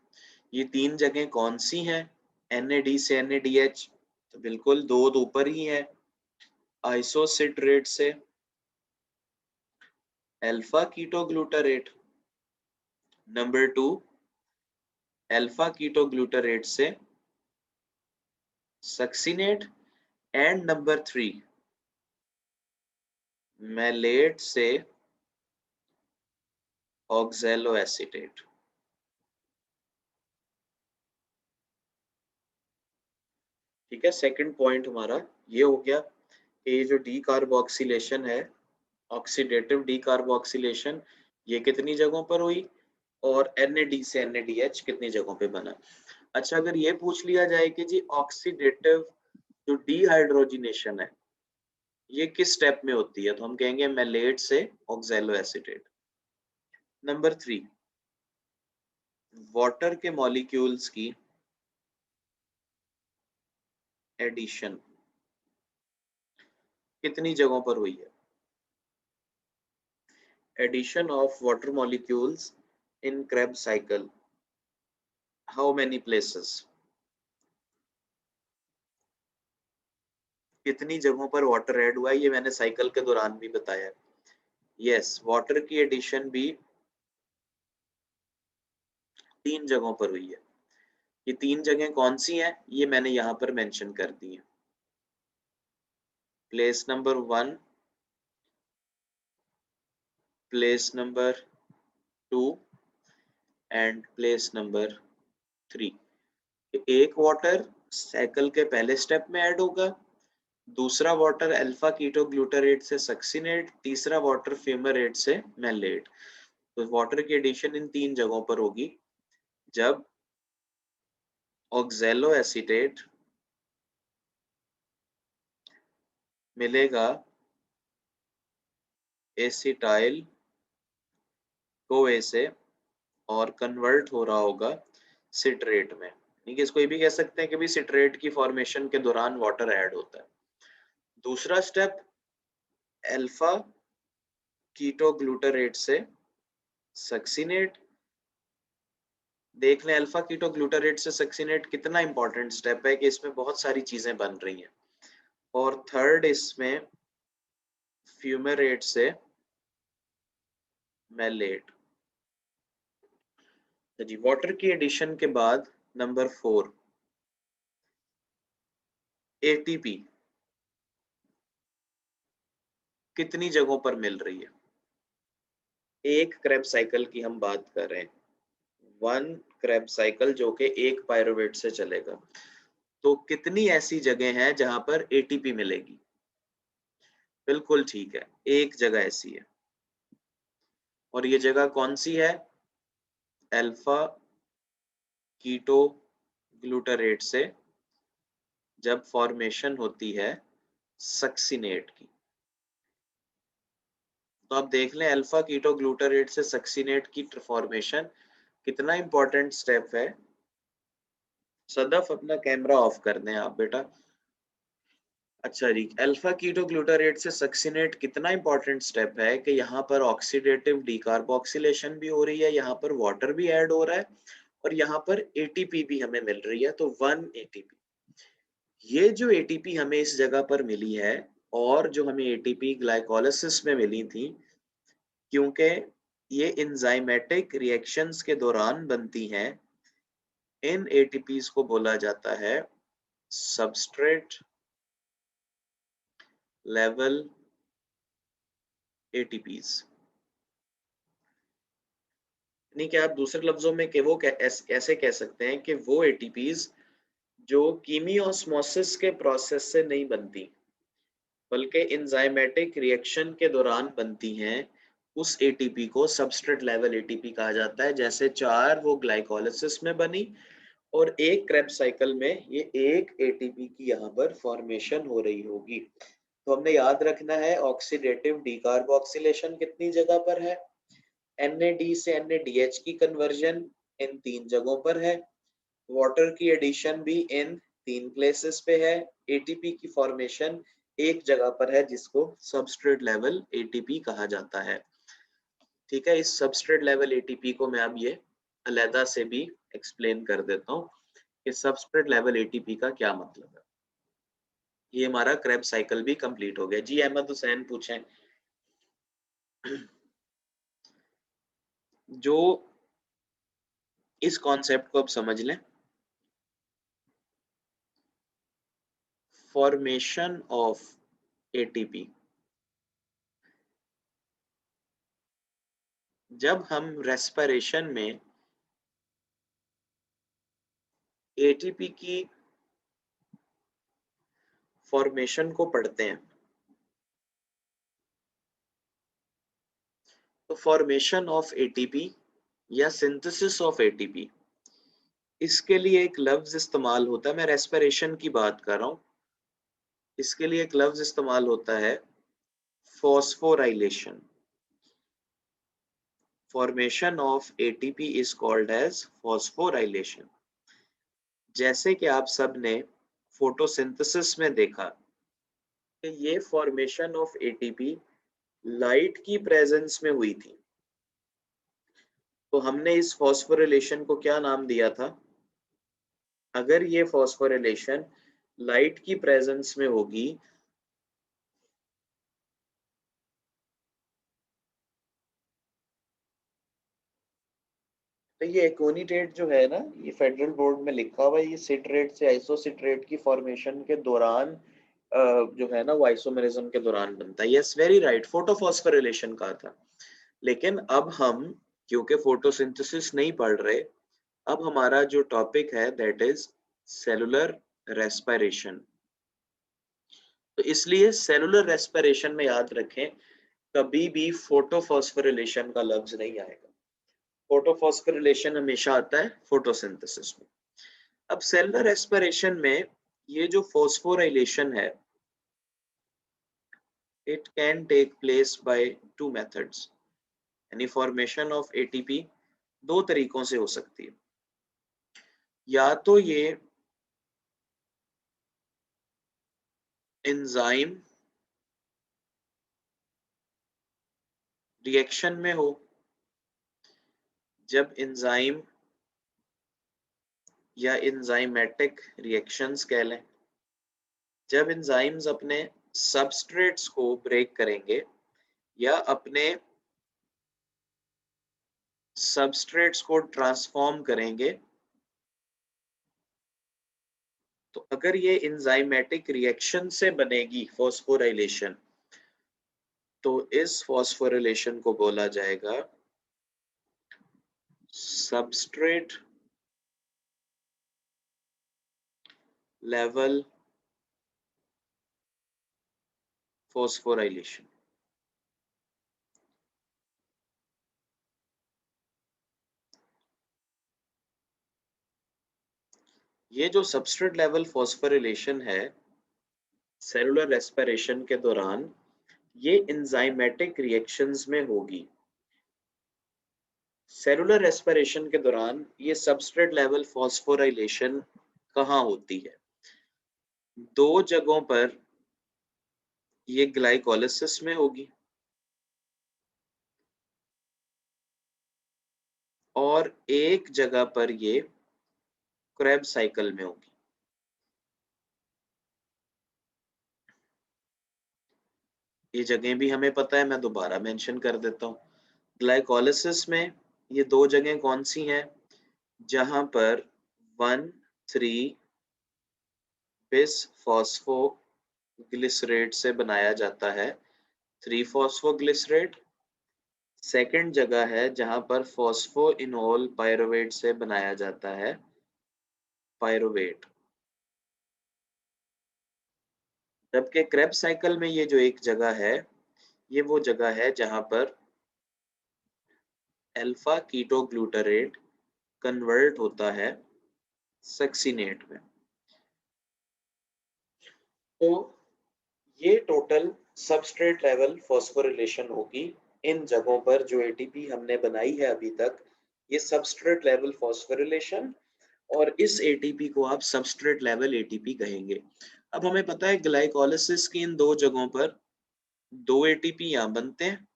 ये 3 जगह कौन सी हैं? NAD से NADH, तो बिल्कुल दो तो ऊपर ही है, आइसोसिट्रेट से alpha ketoglutarate, number 2 alpha ketoglutarate से सक्सिनेट, एंड नंबर 3 मैलेट से ऑक्सैलोएसीटेट। ठीक है, सेकंड पॉइंट हमारा ये हो गया कि ये जो डीकार्बोक्सिलेशन है, ऑक्सीडेटिव डीकार्बोक्सिलेशन, ये कितनी जगहों पर हुई, और NAD से NADH कितनी जगहों पे बना। अच्छा, अगर ये पूछ लिया जाए कि जी ऑक्सीडेटिव जो डीहाइड्रोजिनेशन है, ये किस स्टेप में होती है, तो हम कहेंगे मैलेट से ऑक्सैलोएसीटेट। नंबर 3 वाटर के मॉलिक्यूल्स की एडिशन कितनी जगहों पर हुई है? Addition of water molecules in Krebs cycle, how many places? कितनी जगहों पर वाटर ऐड हुआ है, ये मैंने साइकिल के दौरान भी बताया। यस, वाटर की एडिशन भी 3 जगहों पर हुई है। ये 3 जगह कौन सी हैं, ये मैंने यहाँ पर मेंशन कर दी है। Place number 1, place number 2 and place number 3। एक वाटर साइकिल के पहले स्टेप में ऐड होगा, दूसरा वाटर अल्फा कीटोग्लूटारेट से सक्सिनेट, तीसरा वाटर फ्यूमेरेट से मैलेट। तो वाटर की एडिशन इन 3 जगहों पर होगी, जब ऑक्सैलो एसीटेट मिलेगा एसिटाइल CoA से और कन्वर्ट हो रहा होगा सिट्रेट में। ठीक है, इसको ये भी कह सकते हैं कि भी सिट्रेट की फॉर्मेशन के दौरान वाटर ऐड होता है। दूसरा स्टेप अल्फा कीटोग्लूटारेट से सक्सिनेट। देख लें, अल्फा कीटोग्लूटारेट से सक्सिनेट कितना इंपॉर्टेंट स्टेप है कि इसमें बहुत सारी चीजें बन रही हैं। और थर्ड इसमें फ्यूमेरेट से मैलेट। तो जी वाटर की एडिशन के बाद नंबर 4 ATP कितनी जगहों पर मिल रही है? एक Krebs साइकिल की हम बात कर रहे हैं, 1 Krebs साइकिल जो कि एक पायरुवेट से चलेगा, तो कितनी ऐसी जगह हैं जहां पर ATP मिलेगी? बिल्कुल ठीक है, एक जगह ऐसी है, और ये जगह कौन सी है? अल्फा कीटो ग्लूटारेट से जब फॉर्मेशन होती है सक्सिनेट की। तो आप देख लें, अल्फा कीटो ग्लूटारेट से सक्सिनेट की फॉर्मेशन कितना इंपॉर्टेंट स्टेप है। सदफ, अपना कैमरा ऑफ कर दें आप बेटा। अच्छा जी, अल्फा कीटो ग्लूटारेट से सक्सिनेट कितना इंपॉर्टेंट स्टेप है कि यहाँ पर ऑक्सीडेटिव डीकार्बोक्सिलेशन भी हो रही है, यहाँ पर वाटर भी ऐड हो रहा है, और यहाँ पर ATP भी हमें मिल रही है, तो 1 ATP। ये जो एटीपी हमें इस जगह पर मिली है और जो हमें एटीपी ग्लाइकोलिसिस में मिली थी, क्योंकि ये एंजाइमेटिक रिएक्शंस के दौरान बनती हैं, इन एटीपीज को बोला जाता है सबस्ट्रेट लेवल एटीपीज। यानी कि आप दूसरे लफ्जों में कि वो ऐसे कह सकते हैं कि वो एटीपीज जो कीमियोस्मोसिस के प्रोसेस से नहीं बनती, बल्कि एंजाइमेटिक रिएक्शन के दौरान बनती हैं, उस एटीपी को सबस्ट्रेट लेवल एटीपी कहा जाता है। जैसे 4 वो ग्लाइकोलिसिस में बनी और एक क्रेब्स साइकिल में ये एक एटीपी की यहाँ पर फॉर्मेशन हो रही होगी। तो हमने याद रखना है ऑक्सीडेटिव डीकार्बोक्सिलेशन कितनी जगह पर है, NAD से NADH की कन्वर्जन इन 3 जगहों पर है, वाटर की एडिशन भी इन 3 प्लेसेस पे है, एटीपी की फॉर्मेशन एक जगह पर है जिसको सबस्ट्रेट लेवल एटीपी कहा जाता है। ठीक है, इस सबस्ट्रेट लेवल एटीपी को मैं अब ये अलहदा से भी एक्सप्लेन कर देता हूँ कि सबस्ट्रेट लेवल एटीपी का क्या मतलब है। ये हमारा क्रेब्स साइकिल भी कंप्लीट हो गया। जी अहमद हुसैन पूछें। जो इस कॉन्सेप्ट को अब समझ लें, फॉर्मेशन ऑफ एटीपी। जब हम रेस्पिरेशन में एटीपी की फॉर्मेशन को पढ़ते हैं, तो फॉर्मेशन ऑफ एटीपी या सिंथेसिस ऑफ एटीपी, इसके लिए एक लफ्ज इस्तेमाल होता है। मैं रेस्पिरेशन की बात कर रहा हूँ, इसके लिए एक लफ्ज इस्तेमाल होता है phosphorylation. Formation of ATP is called as phosphorylation. जैसे कि आप सब ने फोटोसिंथेसिस में देखा कि ये फॉर्मेशन ऑफ एटीपी लाइट की प्रेजेंस में हुई थी, तो हमने इस फॉस्फोरिलेशन को क्या नाम दिया था? अगर ये फॉस्फोरिलेशन लाइट की प्रेजेंस में होगी तो ये एकोनिटेट जो है ना, ये फेडरल बोर्ड में लिखा हुआ है, ये सिट्रेट से आइसोसिट्रेट की फॉर्मेशन के दौरान जो है ना वो आइसोमेरिज्म के दौरान बनता है। यस वेरी राइट, फोटोफॉस्फोरिलेशन कहा था। लेकिन अब हम क्योंकि फोटोसिंथेसिस नहीं पढ़ रहे, अब हमारा जो टॉपिक है दैट इज सेलुलर रेस्पिरेशन। तो इसलिए सेलुलर रेस्पिरेशन में याद रखें, कभी भी फोटोफॉस्फोरिलेशन का लफ्ज नहीं आएगा। फोटोफॉस्फोरिलेशन हमेशा आता है फोटोसिंथेसिस में। अब सेलुलर रेस्पिरेशन में ये जो फॉस्फोराइलेशन है, it can take place by two methods. यानी फॉर्मेशन ऑफ एटीपी दो तरीकों से हो सकती है। या तो ये एंजाइम रिएक्शन में हो, जब एंजाइम या एंजाइमेटिक रिएक्शंस कह लें, जब एंजाइम्स अपने सबस्ट्रेट्स को ब्रेक करेंगे या अपने सबस्ट्रेट्स को ट्रांसफॉर्म करेंगे, तो अगर ये एंजाइमेटिक रिएक्शन से बनेगी फॉस्फोराइलेशन, तो इस फॉस्फोरिलेशन को बोला जाएगा सबस्ट्रेट लेवल फॉस्फोराइलेशन। ये जो सबस्ट्रेट लेवल फॉस्फोरिलेशन है सेलुलर रेस्पिरेशन के दौरान, ये एंजाइमेटिक रिएक्शंस में होगी। सेलुलर रेस्पिरेशन के दौरान ये सबस्ट्रेट लेवल फॉस्फोराइलेशन कहाँ होती है? दो जगहों पर ये ग्लाइकोलिसिस में होगी और एक जगह पर ये क्रेब्स साइकिल में होगी। ये जगह भी हमें पता है, मैं दोबारा मेंशन कर देता हूँ। ग्लाइकोलिसिस में ये दो जगह कौन सी हैं, जहां पर 1,3 बिस फॉस्फोग्लिसरेट से बनाया जाता है 3-फॉस्फोग्लिसरेट। सेकंड जगह है जहां पर फॉस्फोइनोल पायरुवेट से बनाया जाता है पायरुवेट। जबकि क्रेब्स साइकिल में ये जो एक जगह है, ये वो जगह है जहां पर अल्फा कीटोग्लूटारेट कन्वर्ट होता है सक्सिनेट में। तो ये टोटल सबस्ट्रेट लेवल फॉस्फोरिलेशन होगी इन जगहों पर जो एटीपी हमने बनाई है अभी तक, ये सबस्ट्रेट लेवल फॉस्फोरिलेशन, और इस एटीपी को आप सबस्ट्रेट लेवल एटीपी कहेंगे। अब हमें पता है ग्लाइकोलिसिस की इन दो जगहों पर दो एटीपी यहाँ बनते हैं,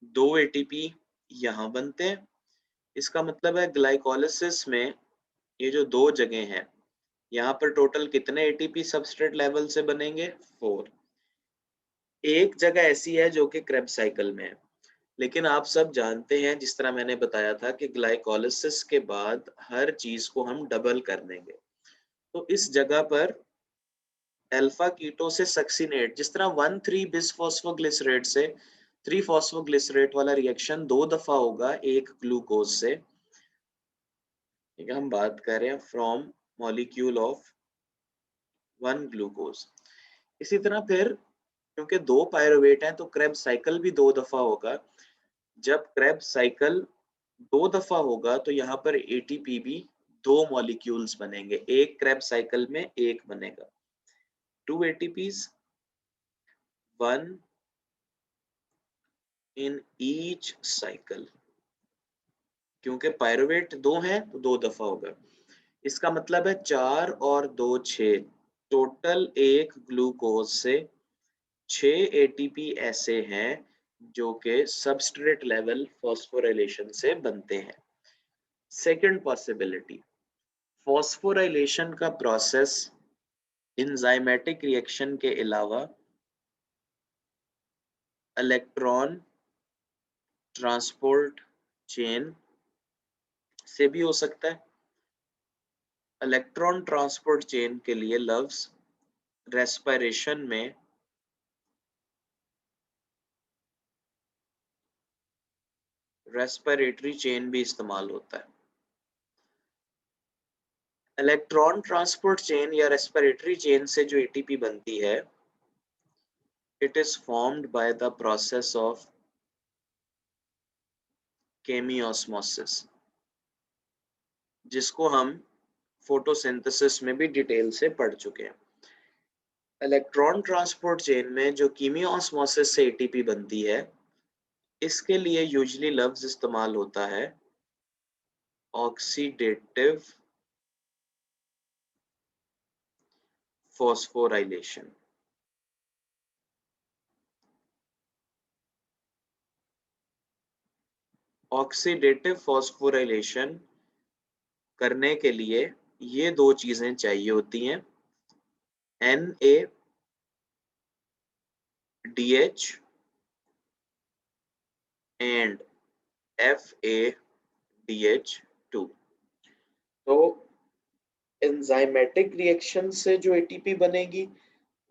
दो एटीपी यहाँ बनते हैं। इसका मतलब है ग्लाइकोलिसिस में ये जो दो जगह हैं, यहाँ पर टोटल कितने एटीपी सबस्ट्रेट लेवल से बनेंगे, 4। एक जगह ऐसी है जो कि क्रेब्स साइकिल में है, लेकिन आप सब जानते हैं, जिस तरह मैंने बताया था, कि ग्लाइकोलिसिस के बाद हर चीज को हम डबल कर देंगे। तो इस जगह पर अल्फा कीटो से सक्सिनेट, जिस तरह 1,3 बिसफॉस्फोग्लिसरेट से 3 फॉस्फोग्लिसरेट वाला रिएक्शन 2 दफा होगा एक ग्लूकोज से, ठीक है, हम बात कर रहे हैं फ्रॉम मॉलिक्यूल ऑफ 1 ग्लूकोज। इसी तरह फिर क्योंकि दो पायरुवेट हैं तो क्रेब्स साइकिल भी 2 दफा होगा। जब क्रेब्स साइकिल 2 दफा होगा तो यहाँ पर एटीपी भी 2 मॉलिक्यूल्स बनेंगे, एक क्रेब्स साइकिल में एक बनेगा, 2 एटीपीज, 1 इन ईच साइकिल। क्योंकि पायरुवेट 2 हैं तो 2 दफा होगा। इसका मतलब है 4 और 2 6, टोटल एक ग्लूकोज से 6 एटीपी ऐसे हैं जो कि सबस्ट्रेट लेवल फॉस्फोराइलेशन से बनते हैं। सेकंड पॉसिबिलिटी, फॉस्फोराइलेशन का प्रोसेस एंजाइमेटिक रिएक्शन के अलावा इलेक्ट्रॉन ट्रांसपोर्ट चेन से भी हो सकता है। इलेक्ट्रॉन ट्रांसपोर्ट चेन के लिए लफ्ज रेस्पिरेशन में रेस्पिरेटरी चेन भी इस्तेमाल होता है। इलेक्ट्रॉन ट्रांसपोर्ट चेन या रेस्पिरेटरी चेन से जो एटीपी बनती है, it is formed by the process of chemiosmosis, जिसको हम फोटोसिंथेसिस में भी डिटेल से पढ़ चुके हैं। इलेक्ट्रॉन ट्रांसपोर्ट चेन में जो कीमियोस्मोसिस से एटीपी बनती है, इसके लिए यूजुअली लफ्ज इस्तेमाल होता है ऑक्सीडेटिव फॉस्फोराइलेशन। ऑक्सीडेटिव फॉस्फोराइलेशन करने के लिए ये दो चीजें चाहिए होती हैं, NADH एंड FADH2। तो एंजाइमेटिक रिएक्शन से जो एटीपी बनेगी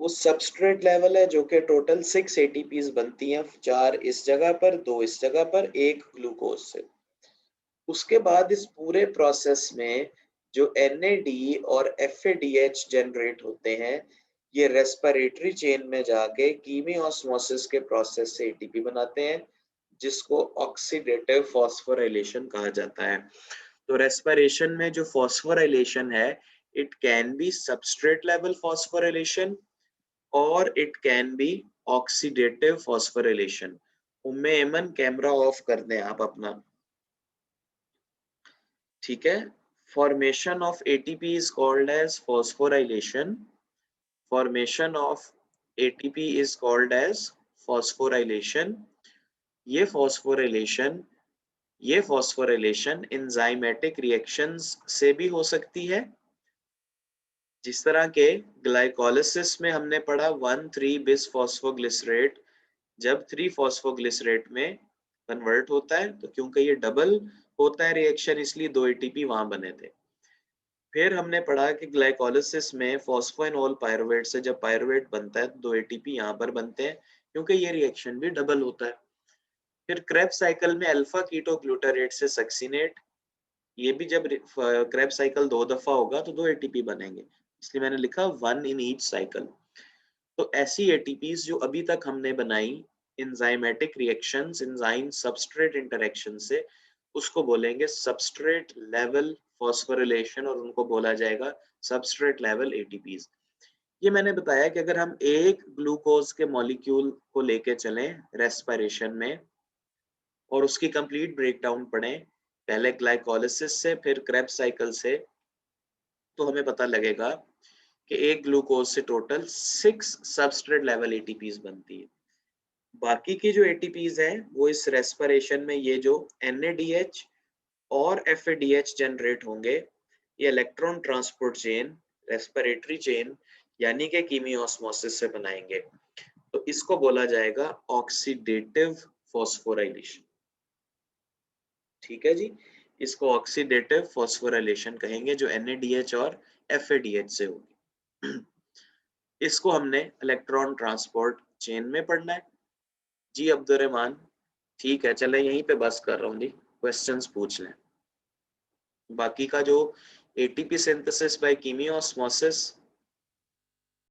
वो सबस्ट्रेट लेवल है, जो कि टोटल 6 एटीपीज बनती हैं, 4 इस जगह पर, 2 इस जगह पर, एक ग्लूकोज से। उसके बाद इस पूरे प्रोसेस में जो NAD और FADH जनरेट होते हैं, ये रेस्पिरेटरी चेन में जाके कीमियोस्मोसिस के प्रोसेस से एटीपी बनाते हैं, जिसको ऑक्सीडेटिव फॉस्फोराइलेशन कहा जाता है। तो रेस्पिरेशन में जो फॉस्फोराइलेशन है, it can be substrate level phosphorylation और it can be oxidative phosphorylation. Umme Aiman camera off कर दें आप अपना, ठीक है। Formation of ATP is called as phosphorylation. Formation of ATP is called as phosphorylation. ये फॉस्फोराइलेशन एंजाइमेटिक रिएक्शंस से भी हो सकती है जिस तरह के ग्लाइकोलिसिस में हमने पढ़ा 1,3 बिस फॉस्फोग्लिसरेट जब 3 फॉस्फोग्लिसरेट में कन्वर्ट होता है, तो क्योंकि ये डबल होता है रिएक्शन, इसलिए 2 एटीपी वहां बने थे। फिर हमने पढ़ा कि ग्लाइकोलिसिस में फॉस्फोइनोल पायरुवेट से जब पायरुवेट बनता है तो 2 एटीपी यहाँ पर बनते हैं, क्योंकि ये रिएक्शन भी डबल होता है। फिर क्रेब्स साइकिल में अल्फा कीटो ग्लूटारेट से सक्सिनेट, ये भी जब क्रेब्स साइकिल 2 दफा होगा तो 2 एटीपी बनेंगे, इसलिए मैंने लिखा 1 इन ईच साइकिल। तो ऐसी एटीपीज जो अभी तक हमने बनाई enzymatic reactions, enzyme substrate interaction से, उसको बोलेंगे सबस्ट्रेट लेवल फॉस्फोरिलेशन और उनको बोला जाएगा सबस्ट्रेट लेवल एटीपीज। ये मैंने बताया कि अगर हम एक ग्लूकोज के मॉलिक्यूल को लेके चलें रेस्पिरेशन में और उसकी कंप्लीट ब्रेकडाउन पढ़ें, पहले ग्लाइकोलिसिस से फिर क्रेब्स साइकिल से, तो हमें पता लगेगा कि एक ग्लूकोज से टोटल 6 सबस्ट्रेट लेवल एटीपीज बनती है। बाकी की जो एटीपीज हैं वो इस रेस्पिरेशन में ये जो NADH और FADH जनरेट होंगे, ये electron transport chain, respiratory chain यानी कि कीमियोस्मोसिस से बनाएंगे। तो इसको बोला जाएगा ऑक्सीडेटिव फॉस्फोराइलेशन। ठीक है जी, इसको ऑक्सीडेटिव फॉस्फोराइलेशन कहेंगे, जो NADH और FADH से होगी। इसको हमने इलेक्ट्रॉन ट्रांसपोर्ट चेन में पढ़ना है। जी अब्दुर्रहमान, ठीक है, चले यहीं पे बस कर रहा हूँ जी, क्वेश्चंस पूछ लें। बाकी का जो ATP सिंथेसिस बाय कीमियोस्मोसिस